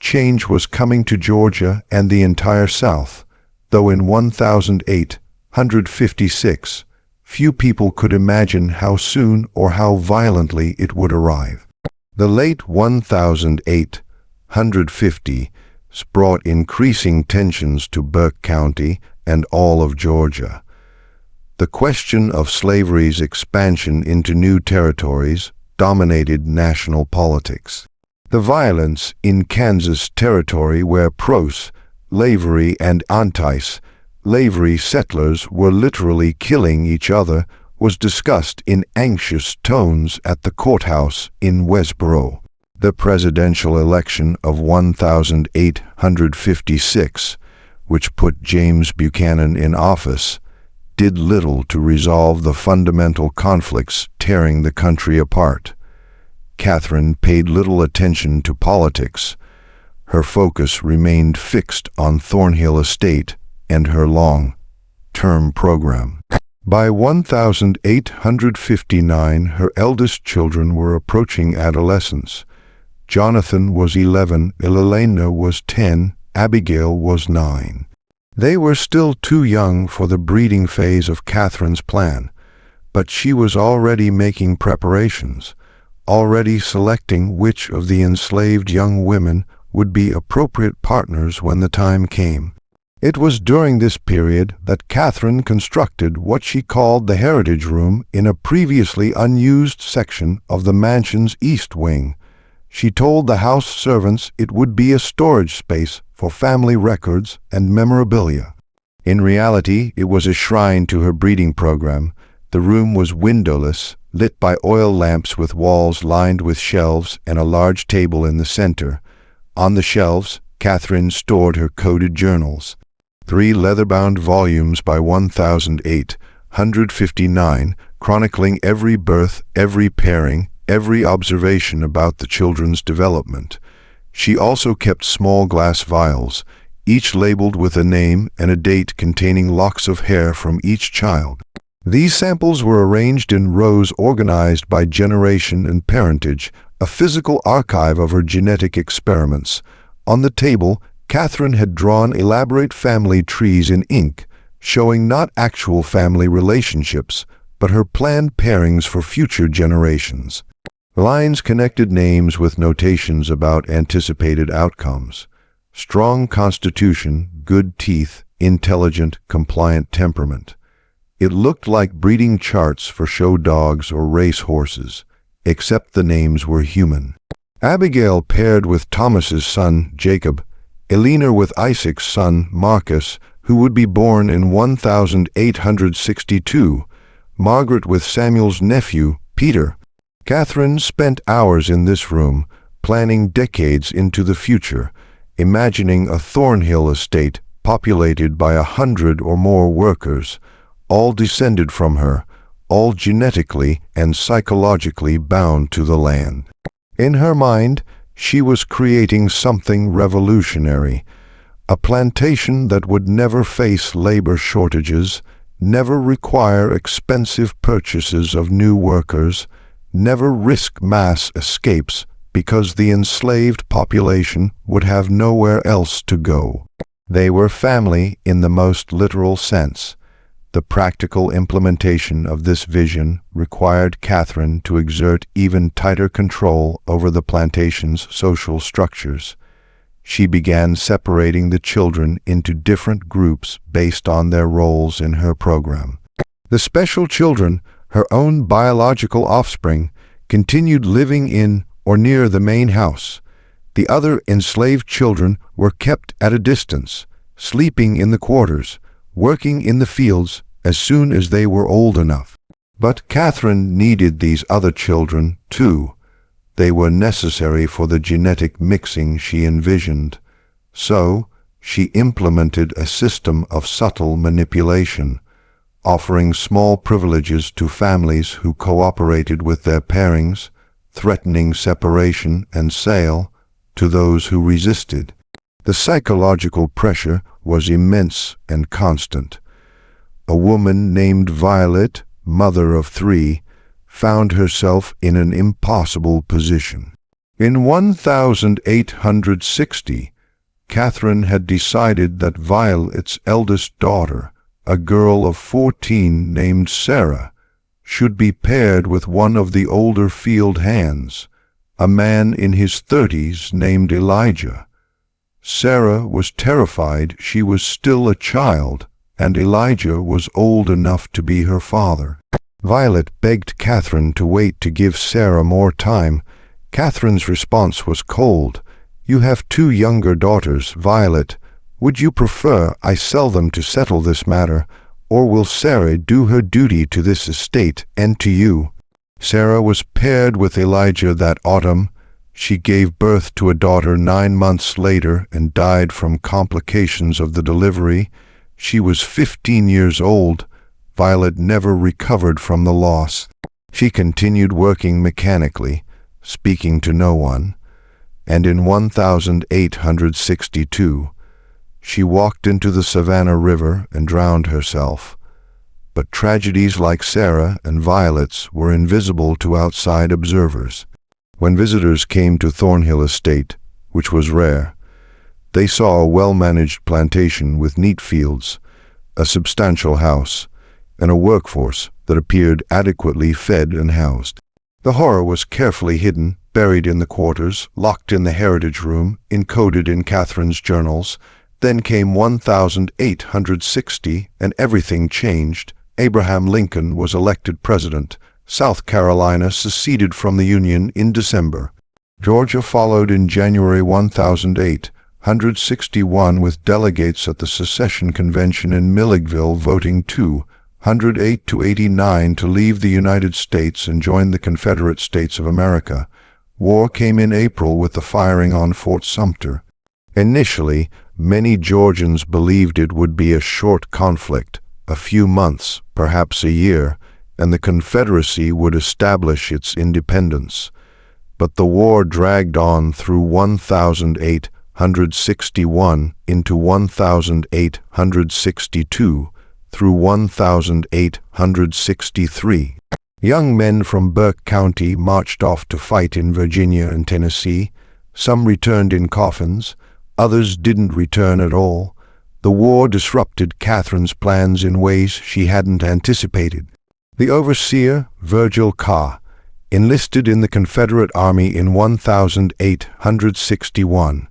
Change was coming to Georgia and the entire South, though in 1856, few people could imagine how soon or how violently it would arrive. The late 1850s brought increasing tensions to Burke County and all of Georgia. The question of slavery's expansion into new territories dominated national politics. The violence in Kansas Territory, where pro-slavery and anti-slavery settlers were literally killing each other, was discussed in anxious tones at the courthouse in Westboro. The presidential election of 1856 which put James Buchanan in office, did little to resolve the fundamental conflicts tearing the country apart. Catherine paid little attention to politics. Her focus remained fixed on Thornhill Estate and her long-term program. By 1859, her eldest children were approaching adolescence. Jonathan was 11, Elena was 10, Abigail was 9. They were still too young for the breeding phase of Catherine's plan, but she was already making preparations, already selecting which of the enslaved young women would be appropriate partners when the time came. It was during this period that Catherine constructed what she called the Heritage Room in a previously unused section of the mansion's east wing. She told the house servants it would be a storage space for family records and memorabilia. In reality, it was a shrine to her breeding program. The room was windowless, lit by oil lamps with walls lined with shelves and a large table in the center. On the shelves, Catherine stored her coded journals. 3 leather-bound volumes by 1859, chronicling every birth, every pairing, every observation about the children's development. She also kept small glass vials, each labeled with a name and a date containing locks of hair from each child. These samples were arranged in rows organized by generation and parentage, a physical archive of her genetic experiments. On the table, Catherine had drawn elaborate family trees in ink, showing not actual family relationships, but her planned pairings for future generations. Lines connected names with notations about anticipated outcomes. Strong constitution, good teeth, intelligent, compliant temperament. It looked like breeding charts for show dogs or race horses, except the names were human. Abigail paired with Thomas's son, Jacob, Elena with Isaac's son, Marcus, who would be born in 1862, Margaret with Samuel's nephew, Peter. Catherine spent hours in this room, planning decades into the future, imagining a Thornhill estate populated by 100 or more workers, all descended from her, all genetically and psychologically bound to the land. In her mind, she was creating something revolutionary, a plantation that would never face labor shortages, never require expensive purchases of new workers, never risk mass escapes because the enslaved population would have nowhere else to go. They were family in the most literal sense. The practical implementation of this vision required Catherine to exert even tighter control over the plantation's social structures. She began separating the children into different groups based on their roles in her program. The special children, her own biological offspring, continued living in or near the main house. The other enslaved children were kept at a distance, sleeping in the quarters, working in the fields as soon as they were old enough. But Catherine needed these other children, too. They were necessary for the genetic mixing she envisioned. So, she implemented a system of subtle manipulation, offering small privileges to families who cooperated with their pairings, threatening separation and sale to those who resisted. The psychological pressure was immense and constant. A woman named Violet, mother of 3, found herself in an impossible position. In 1860, Catherine had decided that Violet's eldest daughter, a girl of 14 named Sarah, should be paired with one of the older field hands, a man in his 30s named Elijah. Sarah was terrified she was still a child, and Elijah was old enough to be her father. Violet begged Catherine to wait to give Sarah more time. Catherine's response was cold. "You have 2 younger daughters, Violet. Would you prefer I sell them to settle this matter, or will Sarah do her duty to this estate and to you?" Sarah was paired with Elijah that autumn. She gave birth to a daughter 9 months later and died from complications of the delivery. She was 15 years old. Violet never recovered from the loss. She continued working mechanically, speaking to no one, and in 1862, she walked into the Savannah River and drowned herself. But tragedies like Sarah and Violet's were invisible to outside observers. When visitors came to Thornhill Estate, which was rare, they saw a well-managed plantation with neat fields, a substantial house, and a workforce that appeared adequately fed and housed. The horror was carefully hidden, buried in the quarters, locked in the heritage room, encoded in Catherine's journals. Then came 1860, and everything changed. Abraham Lincoln was elected president. South Carolina seceded from the Union in December. Georgia followed in January 1861 with delegates at the secession convention in Milledgeville voting 208 to 89 to leave the United States and join the Confederate States of America. War came in April with the firing on Fort Sumter. Initially, many Georgians believed it would be a short conflict, a few months, perhaps a year, and the Confederacy would establish its independence. But the war dragged on through 1861 into 1862 through 1863. Young men from Burke County marched off to fight in Virginia and Tennessee. Some returned in coffins, others didn't return at all. The war disrupted Catherine's plans in ways she hadn't anticipated. The overseer, Virgil Carr, enlisted in the Confederate Army in 1861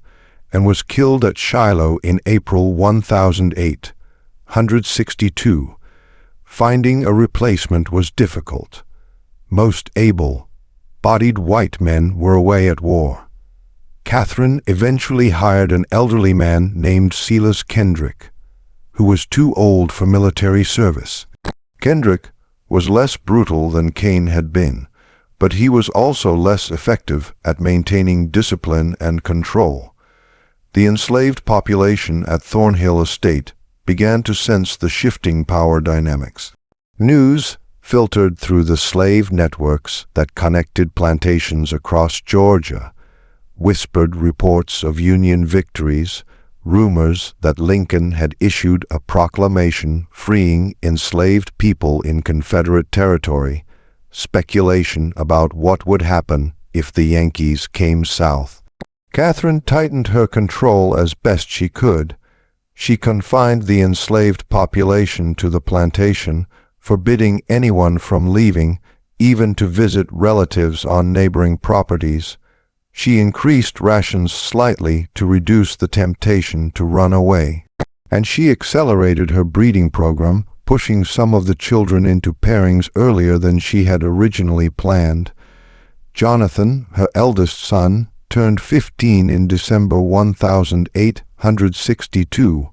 and was killed at Shiloh in April 1862. Finding a replacement was difficult. Most able-bodied white men were away at war. Catherine eventually hired an elderly man named Silas Kendrick, who was too old for military service. Kendrick was less brutal than Kane had been, but he was also less effective at maintaining discipline and control. The enslaved population at Thornhill Estate began to sense the shifting power dynamics. News filtered through the slave networks that connected plantations across Georgia, whispered reports of Union victories, rumors that Lincoln had issued a proclamation freeing enslaved people in Confederate territory, speculation about what would happen if the Yankees came south. Catherine tightened her control as best she could. She confined the enslaved population to the plantation, forbidding anyone from leaving, even to visit relatives on neighboring properties. She increased rations slightly to reduce the temptation to run away. And she accelerated her breeding program, pushing some of the children into pairings earlier than she had originally planned. Jonathan, her eldest son, turned 15 in December 1862.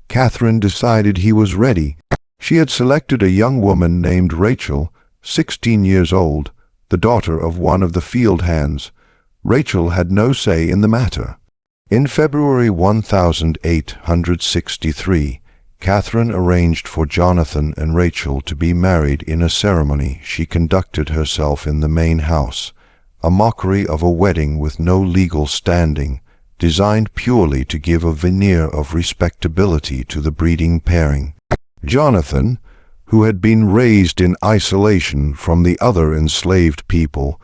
Catherine decided he was ready. She had selected a young woman named Rachel, 16 years old, the daughter of one of the field hands. Rachel had no say in the matter. In February 1863, Catherine arranged for Jonathan and Rachel to be married in a ceremony she conducted herself in the main house, a mockery of a wedding with no legal standing, designed purely to give a veneer of respectability to the breeding pairing. Jonathan, who had been raised in isolation from the other enslaved people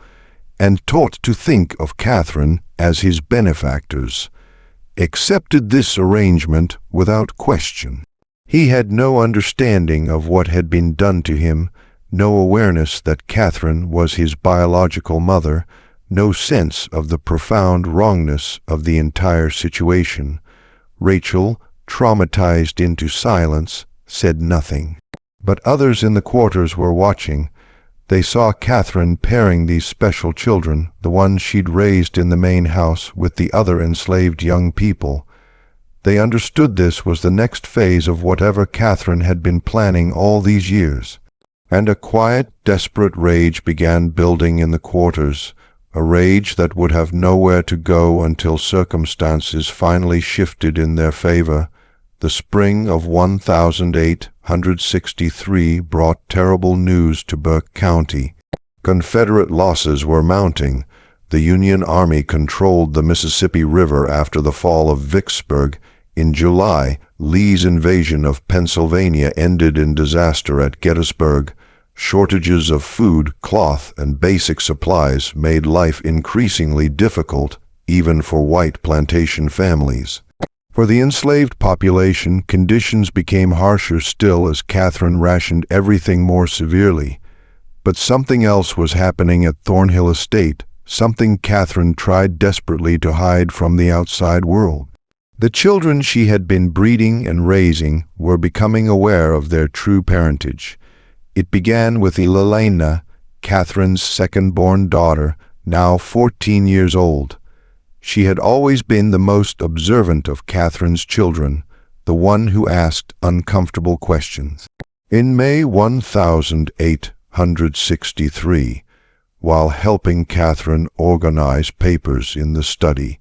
and taught to think of Catherine as his benefactors, accepted this arrangement without question. He had no understanding of what had been done to him, no awareness that Catherine was his biological mother, no sense of the profound wrongness of the entire situation. Rachel, traumatized into silence, said nothing. But others in the quarters were watching. They saw Catherine pairing these special children, the ones she'd raised in the main house, with the other enslaved young people. They understood this was the next phase of whatever Catherine had been planning all these years. And a quiet, desperate rage began building in the quarters, a rage that would have nowhere to go until circumstances finally shifted in their favor. The spring of 1863 brought terrible news to Burke County. Confederate losses were mounting. The Union Army controlled the Mississippi River after the fall of Vicksburg. In July, Lee's invasion of Pennsylvania ended in disaster at Gettysburg. Shortages of food, cloth, and basic supplies made life increasingly difficult, even for white plantation families. For the enslaved population, conditions became harsher still as Catherine rationed everything more severely. But something else was happening at Thornhill Estate, something Catherine tried desperately to hide from the outside world. The children she had been breeding and raising were becoming aware of their true parentage. It began with Elena, Catherine's second-born daughter, now 14 years old. She had always been the most observant of Catherine's children, the one who asked uncomfortable questions. In May 1863, while helping Catherine organize papers in the study,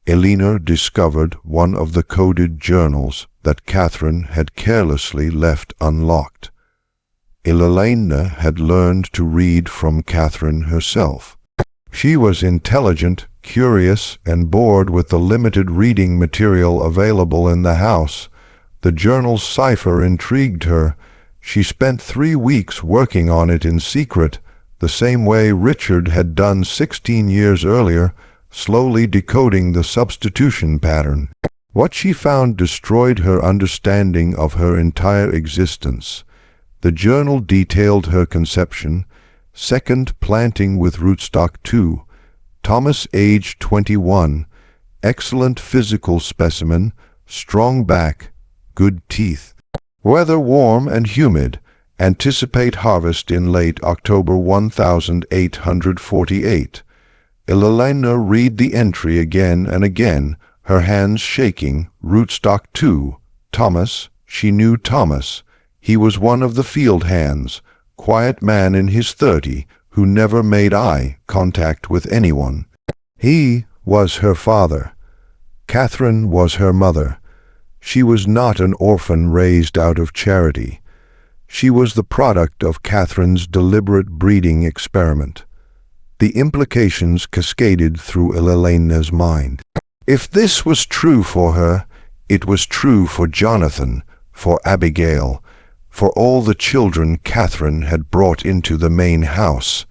Elena discovered one of the coded journals that Catherine had carelessly left unlocked. Elena had learned to read from Catherine herself. She was intelligent, curious, and bored with the limited reading material available in the house. The journal's cipher intrigued her. She spent 3 weeks working on it in secret, the same way Richard had done 16 years earlier, slowly decoding the substitution pattern. What she found destroyed her understanding of her entire existence. The journal detailed her conception, second planting with rootstock 2, Thomas age 21, excellent physical specimen, strong back, good teeth. Weather warm and humid, anticipate harvest in late October 1848. Elena read the entry again and again, her hands shaking. Rootstock 2, Thomas. She knew Thomas. He was one of the field hands, quiet man in his 30s, who never made eye contact with anyone. He was her father. Catherine was her mother. She was not an orphan raised out of charity. She was the product of Catherine's deliberate breeding experiment. The implications cascaded through Elena's mind. If this was true for her, it was true for Jonathan, for Abigail, for all the children Catherine had brought into the main house.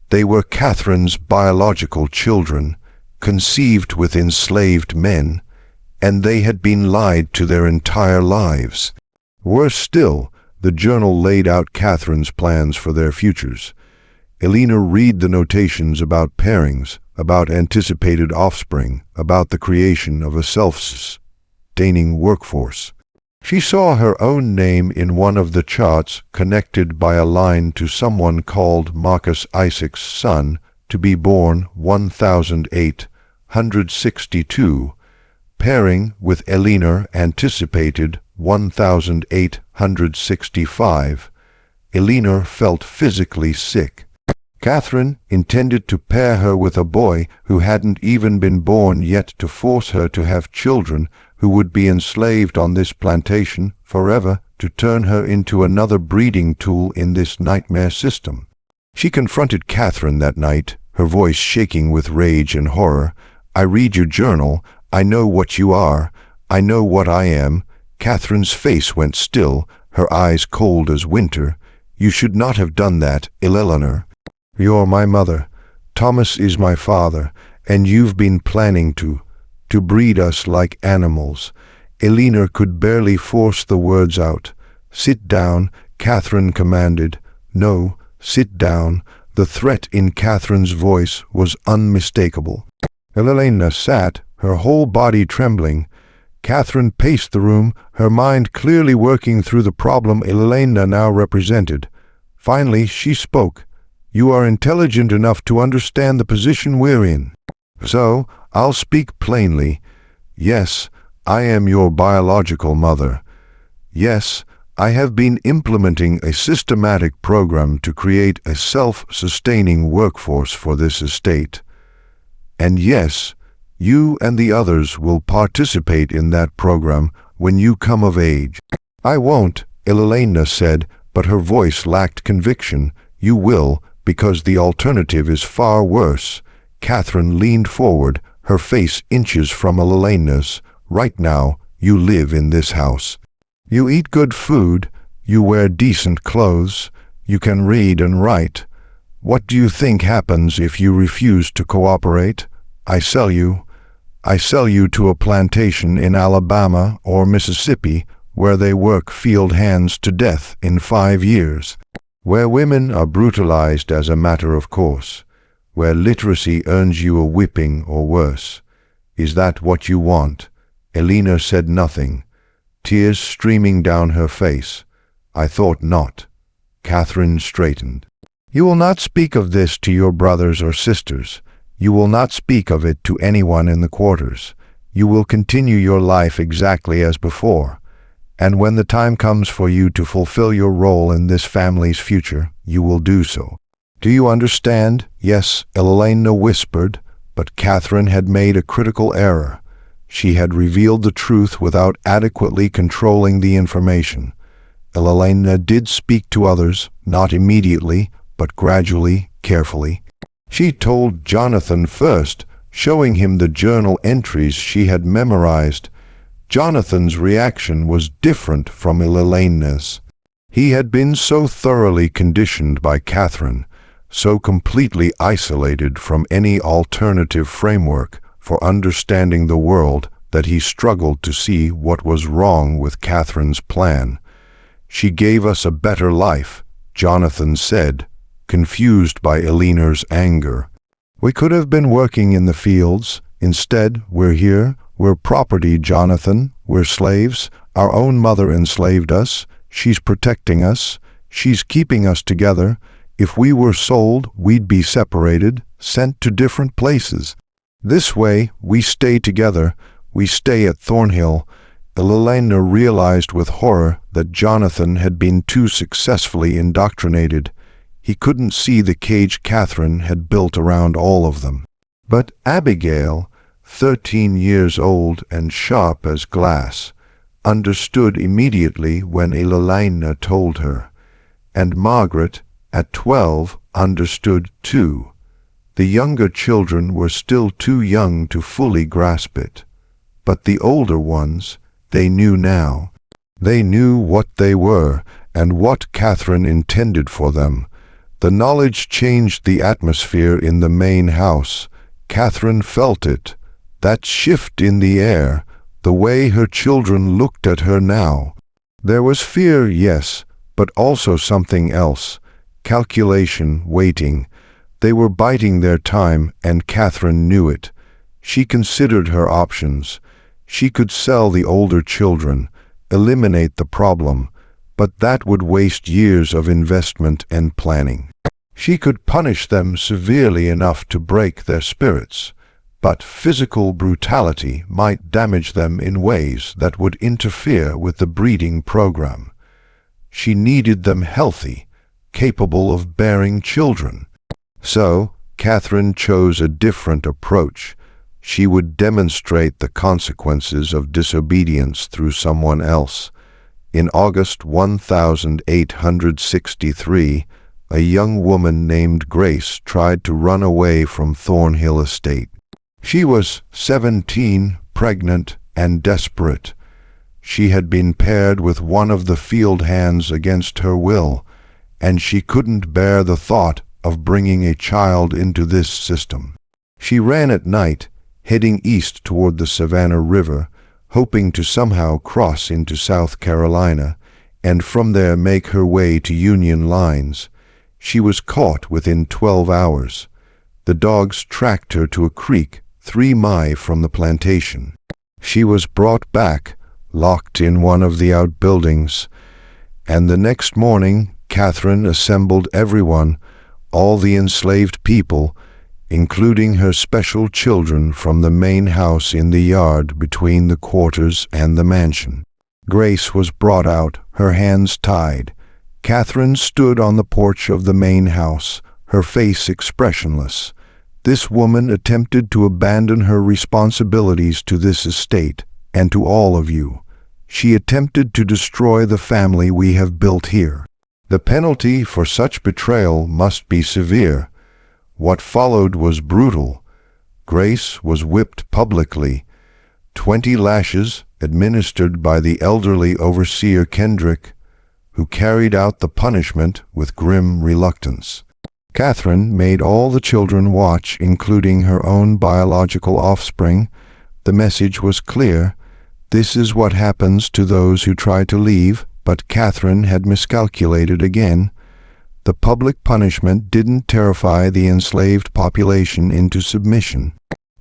They were Catherine's biological children, conceived with enslaved men, and they had been lied to their entire lives. Worse still, the journal laid out Catherine's plans for their futures. Elena read the notations about pairings, about anticipated offspring, about the creation of a self-sustaining workforce. She saw her own name in one of the charts connected by a line to someone called Marcus Isaac's son, to be born 1862. Pairing with Elena anticipated 1865. Elena felt physically sick. Catherine intended to pair her with a boy who hadn't even been born yet, to force her to have children who would be enslaved on this plantation forever, to turn her into another breeding tool in this nightmare system. She confronted Catherine that night, her voice shaking with rage and horror. "I read your journal. I know what you are. I know what I am." Catherine's face went still, her eyes cold as winter. "You should not have done that, Eleanor. You're my mother. Thomas is my father, and you've been planning to breed us like animals." Elena could barely force the words out. "Sit down," Catherine commanded. "No, sit down." The threat in Catherine's voice was unmistakable. Elena sat, her whole body trembling. Catherine paced the room, her mind clearly working through the problem Elena now represented. Finally, she spoke. "You are intelligent enough to understand the position we're in. So, I'll speak plainly. Yes, I am your biological mother. Yes, I have been implementing a systematic program to create a self-sustaining workforce for this estate. And yes, you and the others will participate in that program when you come of age." "I won't," Elena said, but her voice lacked conviction. "You will, because the alternative is far worse." Catherine leaned forward, her face inches from Elena's. "Right now, you live in this house. You eat good food, you wear decent clothes, you can read and write. What do you think happens if you refuse to cooperate? I sell you to a plantation in Alabama or Mississippi where they work field hands to death in 5 years, where women are brutalized as a matter of course, where literacy earns you a whipping or worse. Is that what you want?" Elena said nothing, tears streaming down her face. "I thought not." Catherine straightened. "You will not speak of this to your brothers or sisters. You will not speak of it to anyone in the quarters. You will continue your life exactly as before. And when the time comes for you to fulfill your role in this family's future, you will do so. Do you understand?" "Yes," Elena whispered, but Catherine had made a critical error. She had revealed the truth without adequately controlling the information. Elena did speak to others, not immediately, but gradually, carefully. She told Jonathan first, showing him the journal entries she had memorized. Jonathan's reaction was different from Elena's. He had been so thoroughly conditioned by Catherine, so completely isolated from any alternative framework for understanding the world, that he struggled to see what was wrong with Catherine's plan. "She gave us a better life," Jonathan said, confused by Elena's anger. "We could have been working in the fields. Instead, we're here. We're property, Jonathan. We're slaves. Our own mother enslaved us. She's protecting us. She's keeping us together. If we were sold, we'd be separated, sent to different places. This way, we stay together. We stay at Thornhill." Elena realized with horror that Jonathan had been too successfully indoctrinated. He couldn't see the cage Catherine had built around all of them. But Abigail, 13 years old and sharp as glass, understood immediately when Elena told her. And Margaret, at 12, understood too. The younger children were still too young to fully grasp it. But the older ones, they knew now. They knew what they were and what Catherine intended for them. The knowledge changed the atmosphere in the main house. Catherine felt it. That shift in the air, the way her children looked at her now. There was fear, yes, but also something else. Calculation, waiting. They were biding their time, and Catherine knew it. She considered her options. She could sell the older children, eliminate the problem, but that would waste years of investment and planning. She could punish them severely enough to break their spirits, but physical brutality might damage them in ways that would interfere with the breeding program. She needed them healthy, capable of bearing children. So, Catherine chose a different approach. She would demonstrate the consequences of disobedience through someone else. In August 1863, a young woman named Grace tried to run away from Thornhill Estate. She was 17, pregnant, and desperate. She had been paired with one of the field hands against her will, and she couldn't bear the thought of bringing a child into this system. She ran at night, heading east toward the Savannah River, hoping to somehow cross into South Carolina, and from there make her way to Union lines. She was caught within 12 hours. The dogs tracked her to a creek 3 miles from the plantation. She was brought back, locked in one of the outbuildings, and the next morning Catherine assembled everyone, all the enslaved people, including her special children, from the main house in the yard between the quarters and the mansion. Grace was brought out, her hands tied. Catherine stood on the porch of the main house, her face expressionless. This woman attempted to abandon her responsibilities to this estate, and to all of you. She attempted to destroy the family we have built here. The penalty for such betrayal must be severe. What followed was brutal. Grace was whipped publicly. 20 lashes, administered by the elderly overseer Kendrick, who carried out the punishment with grim reluctance. Catherine made all the children watch, including her own biological offspring. The message was clear. This is what happens to those who try to leave, but Catherine had miscalculated again. The public punishment didn't terrify the enslaved population into submission.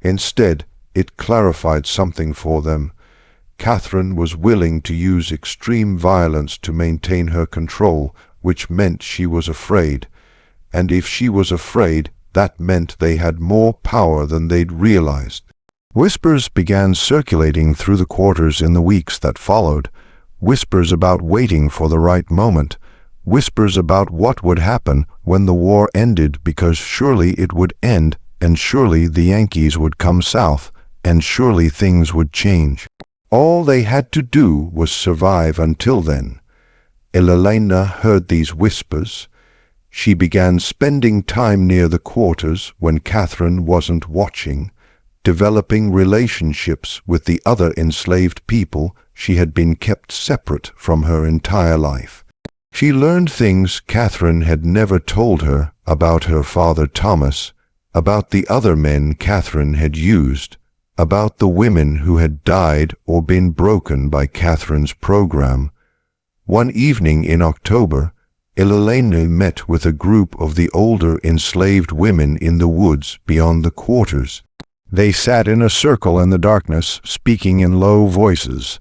Instead, it clarified something for them. Catherine was willing to use extreme violence to maintain her control, which meant she was afraid. And if she was afraid, that meant they had more power than they'd realized. Whispers began circulating through the quarters in the weeks that followed. Whispers about waiting for the right moment. Whispers about what would happen when the war ended, because surely it would end, and surely the Yankees would come south, and surely things would change. All they had to do was survive until then. Elena heard these whispers. She began spending time near the quarters when Catherine wasn't watching, developing relationships with the other enslaved people. She had been kept separate from her entire life. She learned things Catherine had never told her about her father Thomas, about the other men Catherine had used, about the women who had died or been broken by Catherine's program. One evening in October, Elena met with a group of the older enslaved women in the woods beyond the quarters. They sat in a circle in the darkness, speaking in low voices.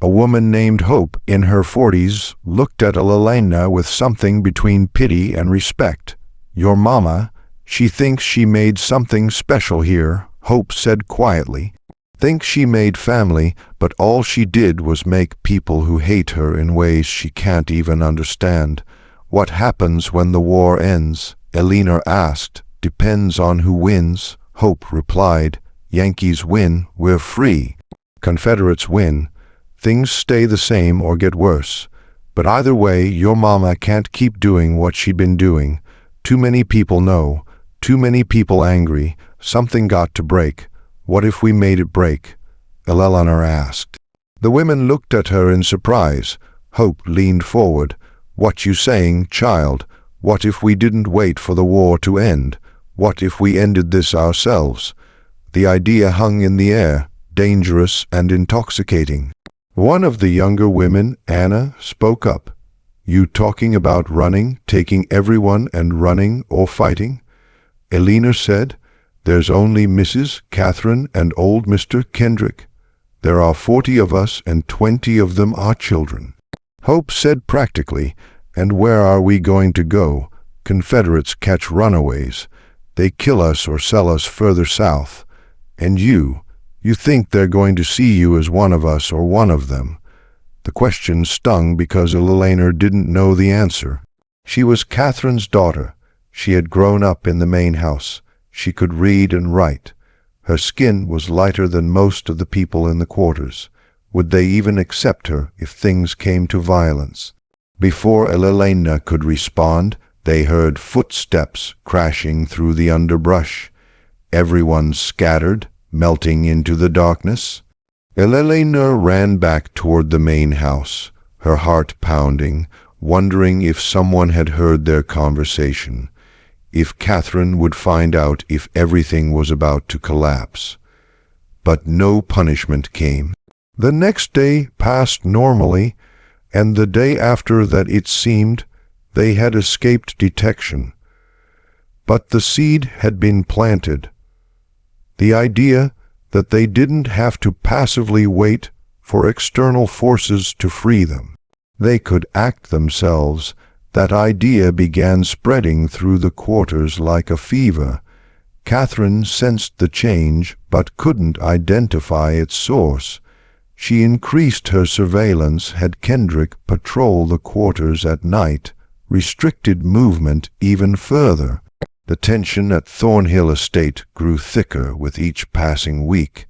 A woman named Hope, in her 40s, looked at Elena with something between pity and respect. "Your mama, she thinks she made something special here," Hope said quietly. "Thinks she made family, but all she did was make people who hate her in ways she can't even understand." "What happens when the war ends?" Elena asked. "Depends on who wins," Hope replied. "Yankees win, we're free. Confederates win. Things stay the same or get worse. But either way, your mama can't keep doing what she'd been doing. Too many people know. Too many people angry. Something got to break. What if we made it break?" Eleanor asked. The women looked at her in surprise. Hope leaned forward. "What you saying, child? What if we didn't wait for the war to end? What if we ended this ourselves?" The idea hung in the air, dangerous and intoxicating. One of the younger women, Anna, spoke up. "You talking about running, taking everyone and running or fighting?" Elena said. "There's only Mrs. Catherine and old Mr. Kendrick. There are 40 of us and 20 of them are children." Hope said practically, "And where are we going to go? Confederates catch runaways. They kill us or sell us further south. And you think they're going to see you as one of us or one of them?" The question stung because Elena didn't know the answer. She was Catherine's daughter. She had grown up in the main house. She could read and write. Her skin was lighter than most of the people in the quarters. Would they even accept her if things came to violence? Before Elena could respond, they heard footsteps crashing through the underbrush. Everyone scattered, melting into the darkness. Elena ran back toward the main house, her heart pounding, wondering if someone had heard their conversation, if Catherine would find out if everything was about to collapse. But no punishment came. The next day passed normally, and the day after that it seemed they had escaped detection. But the seed had been planted. The idea that they didn't have to passively wait for external forces to free them. They could act themselves. That idea began spreading through the quarters like a fever. Catherine sensed the change but couldn't identify its source. She increased her surveillance, had Kendrick patrol the quarters at night, restricted movement even further. The tension at Thornhill Estate grew thicker with each passing week.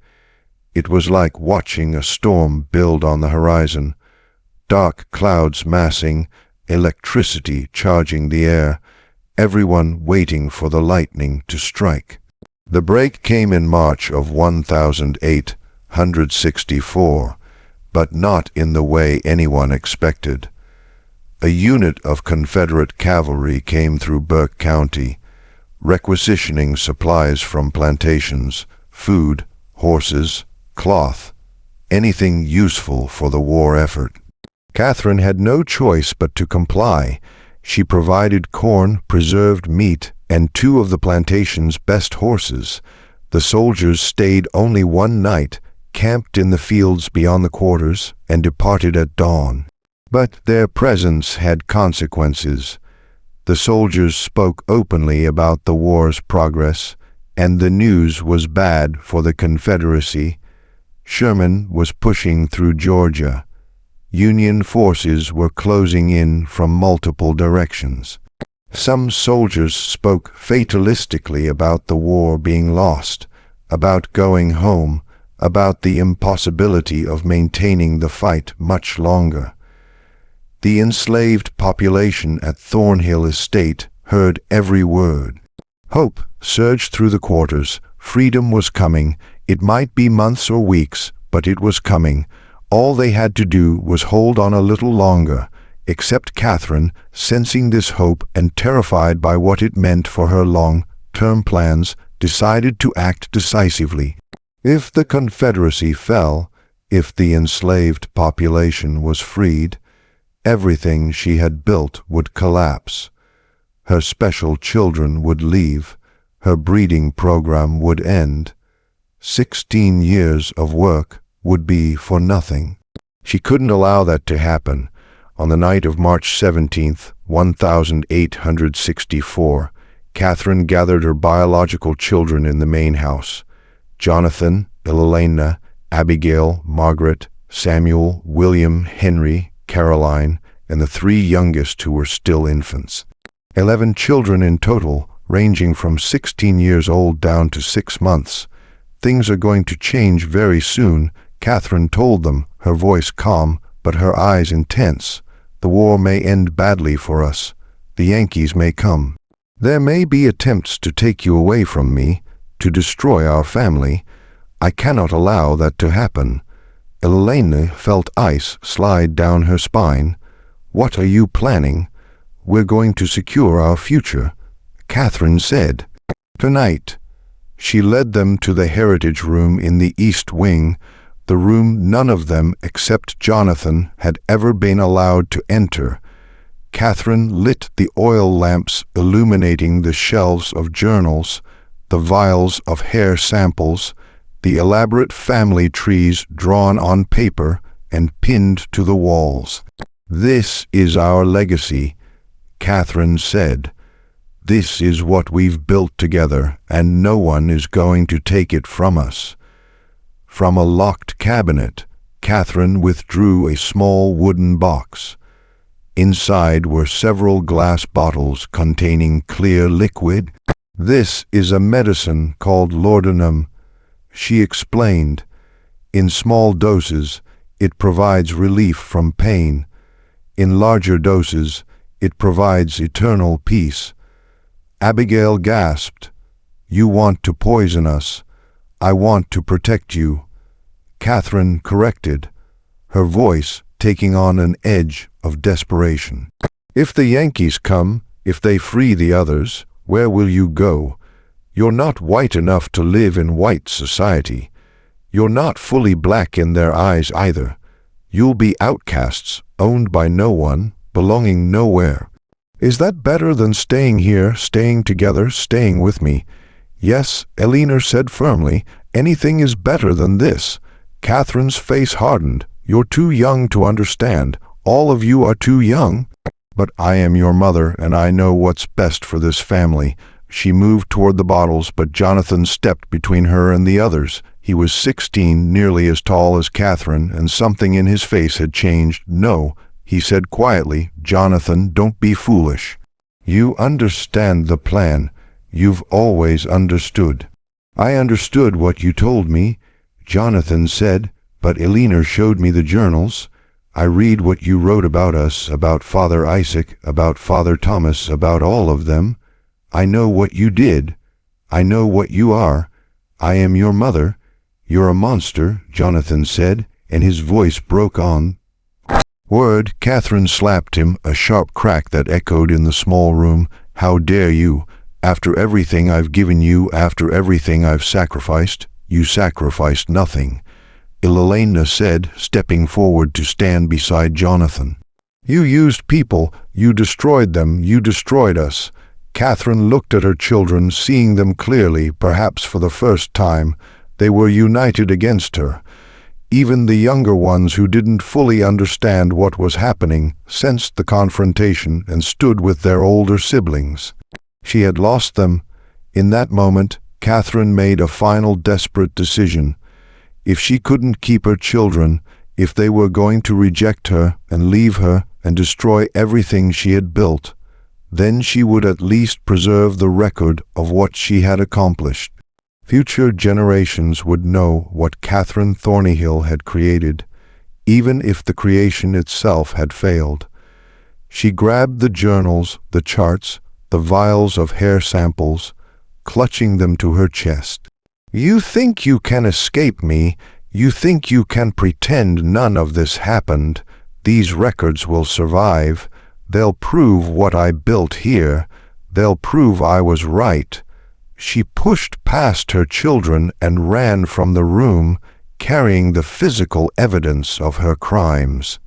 It was like watching a storm build on the horizon. Dark clouds massing, electricity charging the air, everyone waiting for the lightning to strike. The break came in March of 1864, but not in the way anyone expected. A unit of Confederate cavalry came through Burke County, requisitioning supplies from plantations, food, horses, cloth, anything useful for the war effort. Catherine had no choice but to comply. She provided corn, preserved meat, and 2 of the plantation's best horses. The soldiers stayed only one night, camped in the fields beyond the quarters, and departed at dawn. But their presence had consequences. The soldiers spoke openly about the war's progress, and the news was bad for the Confederacy. Sherman was pushing through Georgia. Union forces were closing in from multiple directions. Some soldiers spoke fatalistically about the war being lost, about going home, about the impossibility of maintaining the fight much longer. The enslaved population at Thornhill Estate heard every word. Hope surged through the quarters. Freedom was coming. It might be months or weeks, but it was coming. All they had to do was hold on a little longer, except Catherine, sensing this hope and terrified by what it meant for her long-term plans, decided to act decisively. If the Confederacy fell, if the enslaved population was freed, everything she had built would collapse. Her special children would leave. Her breeding program would end. 16 years of work would be for nothing. She couldn't allow that to happen. On the night of March 17, 1864, Catherine gathered her biological children in the main house: Jonathan, Elena, Abigail, Margaret, Samuel, William, Henry, Caroline, and the 3 youngest who were still infants. 11 children in total, ranging from 16 years old down to 6 months. Things are going to change very soon, Catherine told them, her voice calm, but her eyes intense. The war may end badly for us. The Yankees may come. There may be attempts to take you away from me, to destroy our family. I cannot allow that to happen. Elena felt ice slide down her spine. What are you planning? We're going to secure our future, Catherine said. Tonight. She led them to the heritage room in the East Wing, the room none of them except Jonathan had ever been allowed to enter. Catherine lit the oil lamps illuminating the shelves of journals, the vials of hair samples, the elaborate family trees drawn on paper and pinned to the walls. "This is our legacy," Catherine said. "This is what we've built together, and no one is going to take it from us." From a locked cabinet, Catherine withdrew a small wooden box. Inside were several glass bottles containing clear liquid. "This is a medicine called laudanum," she explained. "In small doses, it provides relief from pain. In larger doses, it provides eternal peace." Abigail gasped. "You want to poison us. I want to protect you," Catherine corrected, her voice taking on an edge of desperation. "If the Yankees come, if they free the others, where will you go? You're not white enough to live in white society. You're not fully black in their eyes either. You'll be outcasts, owned by no one, belonging nowhere. Is that better than staying here, staying together, staying with me?" "Yes," Elena said firmly, "anything is better than this." Catherine's face hardened. "You're too young to understand. All of you are too young." "But I am your mother, and I know what's best for this family." She moved toward the bottles, but Jonathan stepped between her and the others. He was 16, nearly as tall as Catherine, and something in his face had changed. "No," he said quietly, "Jonathan, don't be foolish. You understand the plan. You've always understood." "I understood what you told me," Jonathan said, "but Eleanor showed me the journals. I read what you wrote about us, about Father Isaac, about Father Thomas, about all of them. I know what you did. I know what you are. I am your mother. You're a monster," Jonathan said, and his voice broke on. Word, Catherine slapped him, a sharp crack that echoed in the small room. "How dare you? After everything I've given you, after everything I've sacrificed, you sacrificed nothing," Elena said, stepping forward to stand beside Jonathan. "You used people. You destroyed them. You destroyed us." Catherine looked at her children, seeing them clearly, perhaps for the first time. They were united against her. Even the younger ones who didn't fully understand what was happening sensed the confrontation and stood with their older siblings. She had lost them. In that moment, Catherine made a final desperate decision. If she couldn't keep her children, if they were going to reject her and leave her and destroy everything she had built, then she would at least preserve the record of what she had accomplished. Future generations would know what Catherine Thornyhill had created, even if the creation itself had failed. She grabbed the journals, the charts, the vials of hair samples, clutching them to her chest. "You think you can escape me. You think you can pretend none of this happened. These records will survive. They'll prove what I built here. They'll prove I was right." She pushed past her children and ran from the room, carrying the physical evidence of her crimes.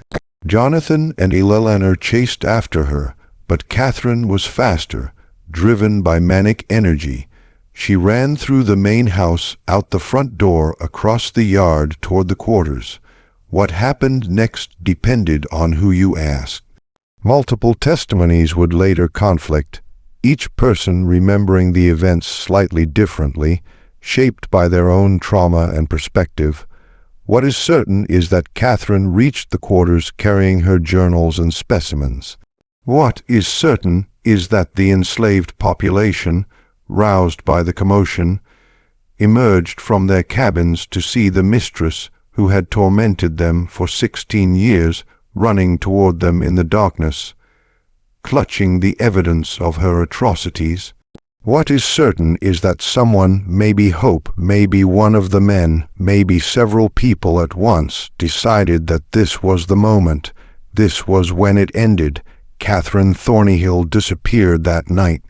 Jonathan and Eleanor chased after her, but Catherine was faster, driven by manic energy. She ran through the main house, out the front door, across the yard toward the quarters. What happened next depended on who you asked. Multiple testimonies would later conflict, each person remembering the events slightly differently, shaped by their own trauma and perspective. What is certain is that Catherine reached the quarters carrying her journals and specimens. What is certain is that the enslaved population, roused by the commotion, emerged from their cabins to see the mistress who had tormented them for 16 years running toward them in the darkness, clutching the evidence of her atrocities. What is certain is that someone, maybe Hope, maybe one of the men, maybe several people at once, decided that this was the moment. This was when it ended. Catherine Thornyhill disappeared that night.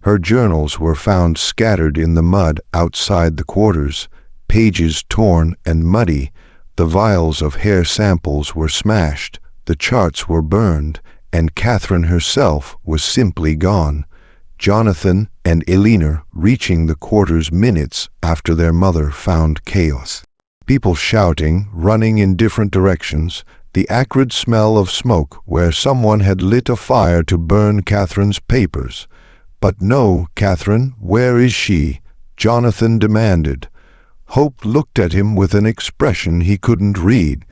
Her journals were found scattered in the mud outside the quarters, pages torn and muddy. The vials of hair samples were smashed, the charts were burned, and Catherine herself was simply gone. Jonathan and Eleanor reaching the quarters minutes after their mother found chaos. People shouting, running in different directions, the acrid smell of smoke where someone had lit a fire to burn Catherine's papers. "But no, Catherine, where is she?" Jonathan demanded. Hope looked at him with an expression he couldn't read.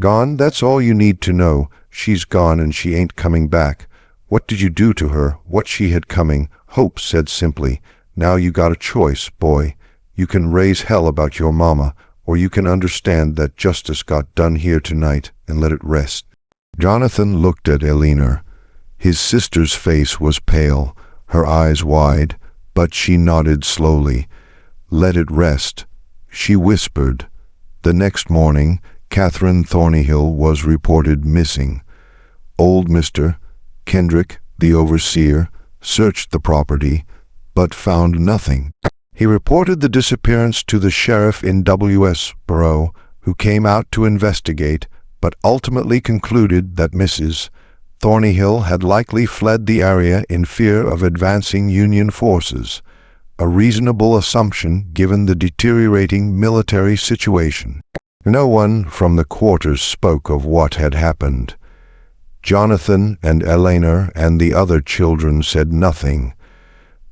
"Gone, that's all you need to know. She's gone and she ain't coming back. What did you do to her? What she had coming?" Hope said simply, "Now you got a choice, boy. You can raise hell about your mama, or you can understand that justice got done here tonight and let it rest." Jonathan looked at Eleanor. His sister's face was pale, her eyes wide, but she nodded slowly. "Let it rest," she whispered. The next morning, Catherine Thornyhill was reported missing. Old Mr. Kendrick, the overseer, searched the property, but found nothing. He reported the disappearance to the sheriff in W.S. Borough, who came out to investigate, but ultimately concluded that Mrs. Thornyhill had likely fled the area in fear of advancing Union forces, a reasonable assumption given the deteriorating military situation. No one from the quarters spoke of what had happened. Jonathan and Eleanor and the other children said nothing.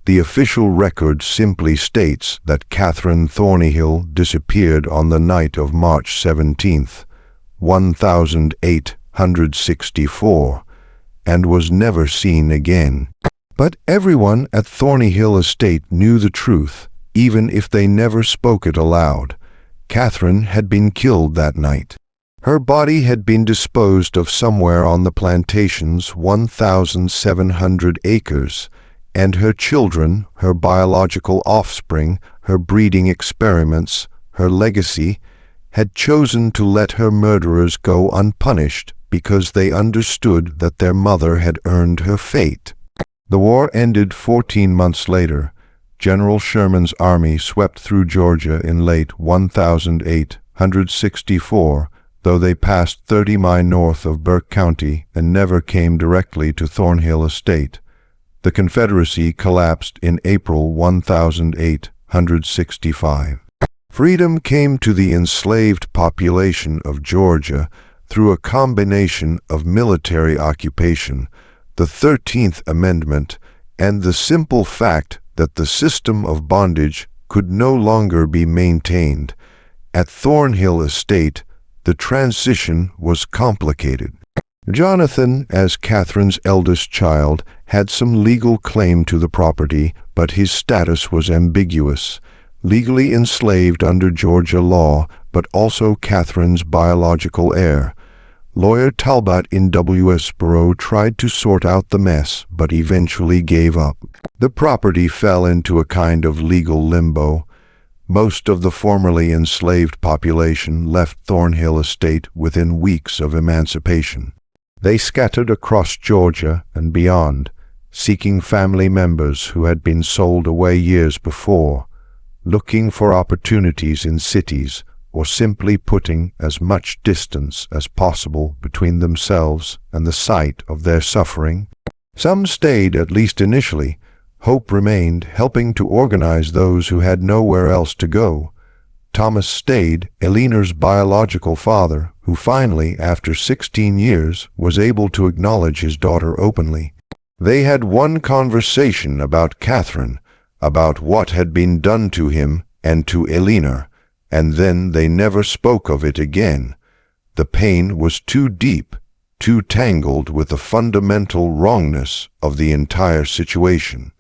The official record simply states that Catherine Thornyhill disappeared on the night of March 17, 1864, and was never seen again. But everyone at Thornyhill Estate knew the truth, even if they never spoke it aloud. Catherine had been killed that night. Her body had been disposed of somewhere on the plantation's 1,700 acres, and her children, her biological offspring, her breeding experiments, her legacy, had chosen to let her murderers go unpunished because they understood that their mother had earned her fate. The war ended 14 months later. General Sherman's army swept through Georgia in late 1864, though they passed 30 miles north of Burke County and never came directly to Thornhill Estate. The Confederacy collapsed in April 1865. Freedom came to the enslaved population of Georgia through a combination of military occupation, the 13th Amendment, and the simple fact that the system of bondage could no longer be maintained. At Thornhill Estate, the transition was complicated. Jonathan, as Catherine's eldest child, had some legal claim to the property, but his status was ambiguous. Legally enslaved under Georgia law, but also Catherine's biological heir. Lawyer Talbot in Westboro tried to sort out the mess, but eventually gave up. The property fell into a kind of legal limbo. Most of the formerly enslaved population left Thornhill Estate within weeks of emancipation. They scattered across Georgia and beyond, seeking family members who had been sold away years before, looking for opportunities in cities, or simply putting as much distance as possible between themselves and the site of their suffering. Some stayed, at least initially. Hope remained, helping to organize those who had nowhere else to go. Thomas stayed, Eleanor's biological father, who finally, after 16 years, was able to acknowledge his daughter openly. They had one conversation about Catherine, about what had been done to him and to Eleanor, and then they never spoke of it again. The pain was too deep, too tangled with the fundamental wrongness of the entire situation.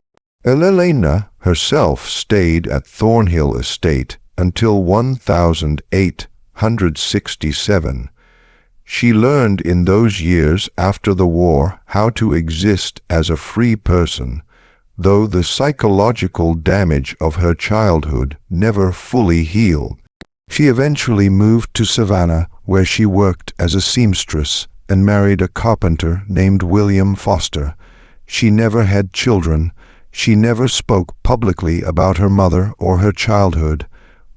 Eleanor herself stayed at Thornhill Estate until 1867. She learned in those years after the war how to exist as a free person, though the psychological damage of her childhood never fully healed. She eventually moved to Savannah, where she worked as a seamstress and married a carpenter named William Foster. She never had children. She never spoke publicly about her mother or her childhood.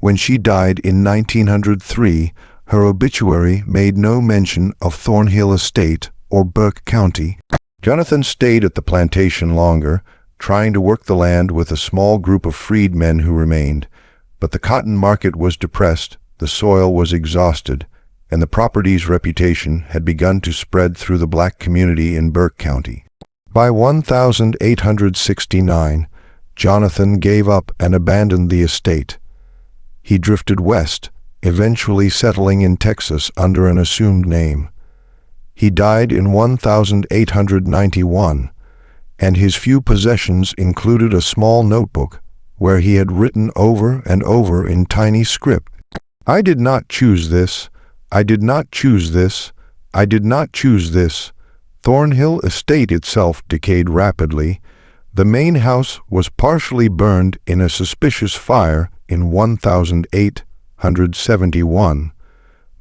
When she died in 1903, her obituary made no mention of Thornhill Estate or Burke County. Jonathan stayed at the plantation longer, trying to work the land with a small group of freedmen who remained. But the cotton market was depressed, the soil was exhausted, and the property's reputation had begun to spread through the black community in Burke County. By 1869, Jonathan gave up and abandoned the estate. He drifted west, eventually settling in Texas under an assumed name. He died in 1891, and his few possessions included a small notebook where he had written over and over in tiny script, "I did not choose this. I did not choose this. I did not choose this." Thornhill Estate itself decayed rapidly. The main house was partially burned in a suspicious fire in 1871.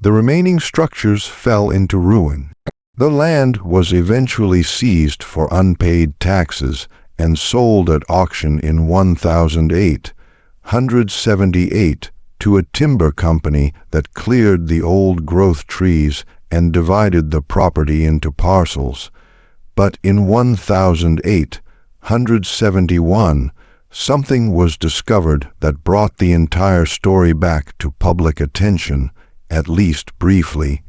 The remaining structures fell into ruin. The land was eventually seized for unpaid taxes and sold at auction in 1878 to a timber company that cleared the old-growth trees and divided the property into parcels. But in 1871, something was discovered that brought the entire story back to public attention, at least briefly.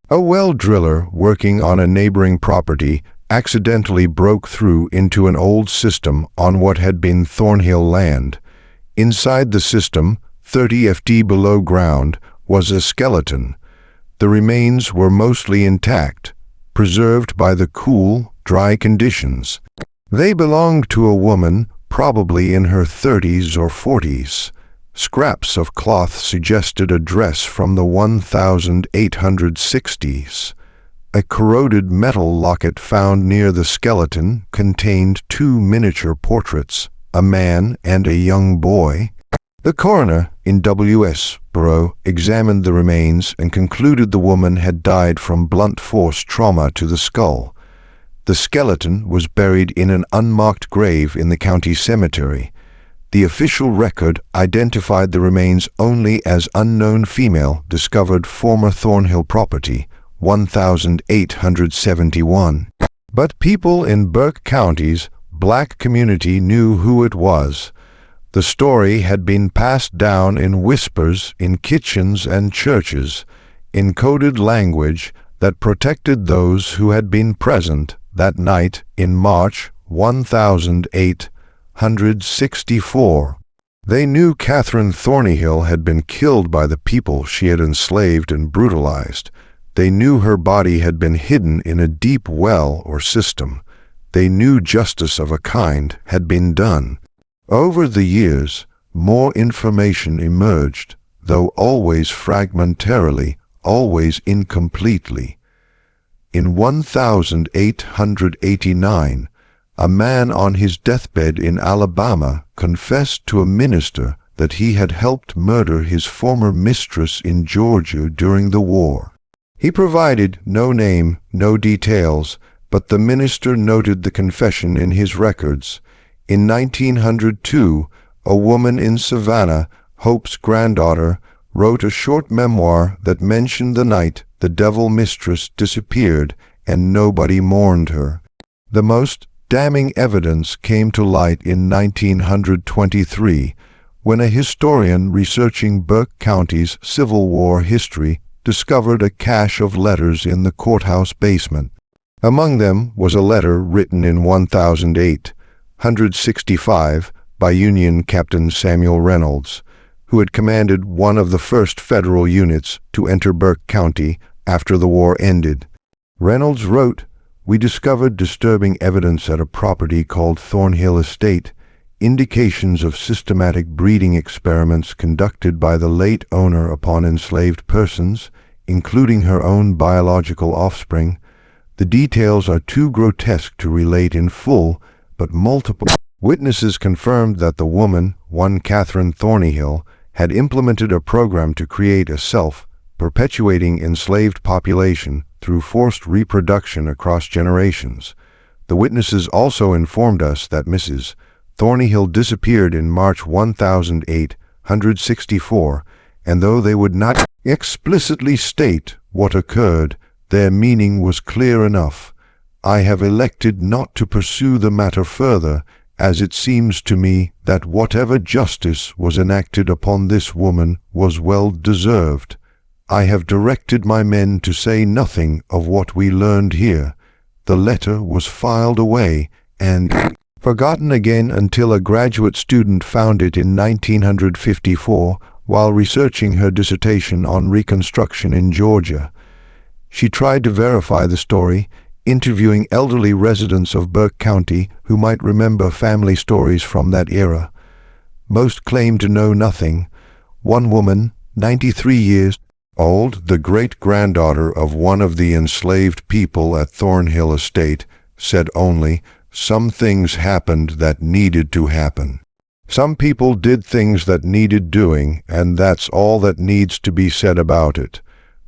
A well driller working on a neighboring property accidentally broke through into an old system on what had been Thornhill land. Inside the system, 30 ft below ground, was a skeleton. The remains were mostly intact, preserved by the cool, dry conditions. They belonged to a woman, probably in her 30s or 40s. Scraps of cloth suggested a dress from the 1860s. A corroded metal locket found near the skeleton contained 2 miniature portraits, a man and a young boy. The coroner in W.S. Borough examined the remains and concluded the woman had died from blunt force trauma to the skull. The skeleton was buried in an unmarked grave in the county cemetery. The official record identified the remains only as unknown female discovered former Thornhill property, 1871. But people in Burke County's black community knew who it was. The story had been passed down in whispers in kitchens and churches, in coded language that protected those who had been present that night in March 1864. They knew Catherine Thornhill had been killed by the people she had enslaved and brutalized. They knew her body had been hidden in a deep well or system. They knew justice of a kind had been done. Over the years, more information emerged, though always fragmentarily, always incompletely. In 1889, a man on his deathbed in Alabama confessed to a minister that he had helped murder his former mistress in Georgia during the war. He provided no name, no details, but the minister noted the confession in his records. In 1902, a woman in Savannah, Hope's granddaughter, wrote a short memoir that mentioned the night the devil mistress disappeared and nobody mourned her. The most damning evidence came to light in 1923, when a historian researching Burke County's Civil War history discovered a cache of letters in the courthouse basement. Among them was a letter written in 1865 by Union Captain Samuel Reynolds, who had commanded one of the first federal units to enter Burke County after the war ended. Reynolds wrote, "We discovered disturbing evidence at a property called Thornhill Estate, indications of systematic breeding experiments conducted by the late owner upon enslaved persons, including her own biological offspring. The details are too grotesque to relate in full, but multiple witnesses confirmed that the woman, one Catherine Thornhill, had implemented a program to create a self-perpetuating enslaved population through forced reproduction across generations. The witnesses also informed us that Mrs. Thornhill disappeared in March 1864, and though they would not explicitly state what occurred, their meaning was clear enough. I have elected not to pursue the matter further, as it seems to me that whatever justice was enacted upon this woman was well deserved. I have directed my men to say nothing of what we learned here. The letter was filed away and forgotten again until a graduate student found it in 1954 while researching her dissertation on Reconstruction in Georgia. She tried to verify the story, interviewing elderly residents of Burke County who might remember family stories from that era. Most claimed to know nothing. One woman, 93 years old, the great-granddaughter of one of the enslaved people at Thornhill Estate, said only, "Some things happened that needed to happen. Some people did things that needed doing, and that's all that needs to be said about it."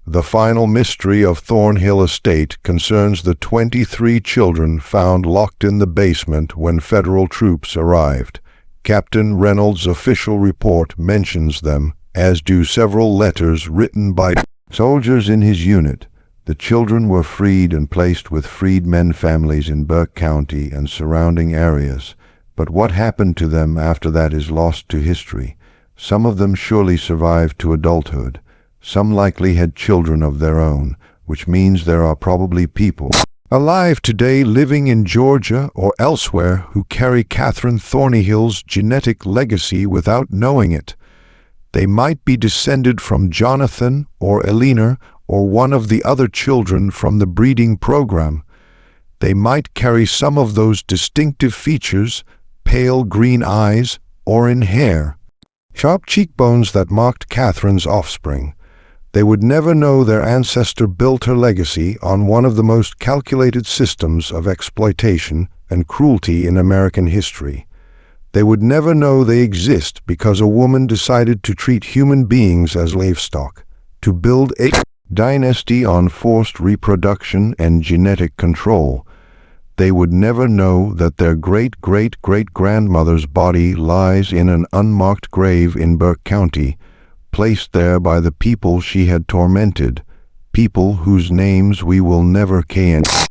The final mystery of Thornhill Estate concerns the 23 children found locked in the basement when federal troops arrived. Captain Reynolds' official report mentions them, as do several letters written by soldiers in his unit. The children were freed and placed with freedmen families in Burke County and surrounding areas. But what happened to them after that is lost to history. Some of them surely survived to adulthood. Some likely had children of their own, which means there are probably people alive today living in Georgia or elsewhere who carry Catherine Thornyhill's genetic legacy without knowing it. They might be descended from Jonathan or Eleanor or one of the other children from the breeding program. They might carry some of those distinctive features, pale green eyes, or in hair, sharp cheekbones that marked Catherine's offspring. They would never know their ancestor built her legacy on one of the most calculated systems of exploitation and cruelty in American history. They would never know they exist because a woman decided to treat human beings as livestock, to build a dynasty on forced reproduction and genetic control. They would never know that their great-great-great-grandmother's body lies in an unmarked grave in Burke County, placed there by the people she had tormented, people whose names we will never ken.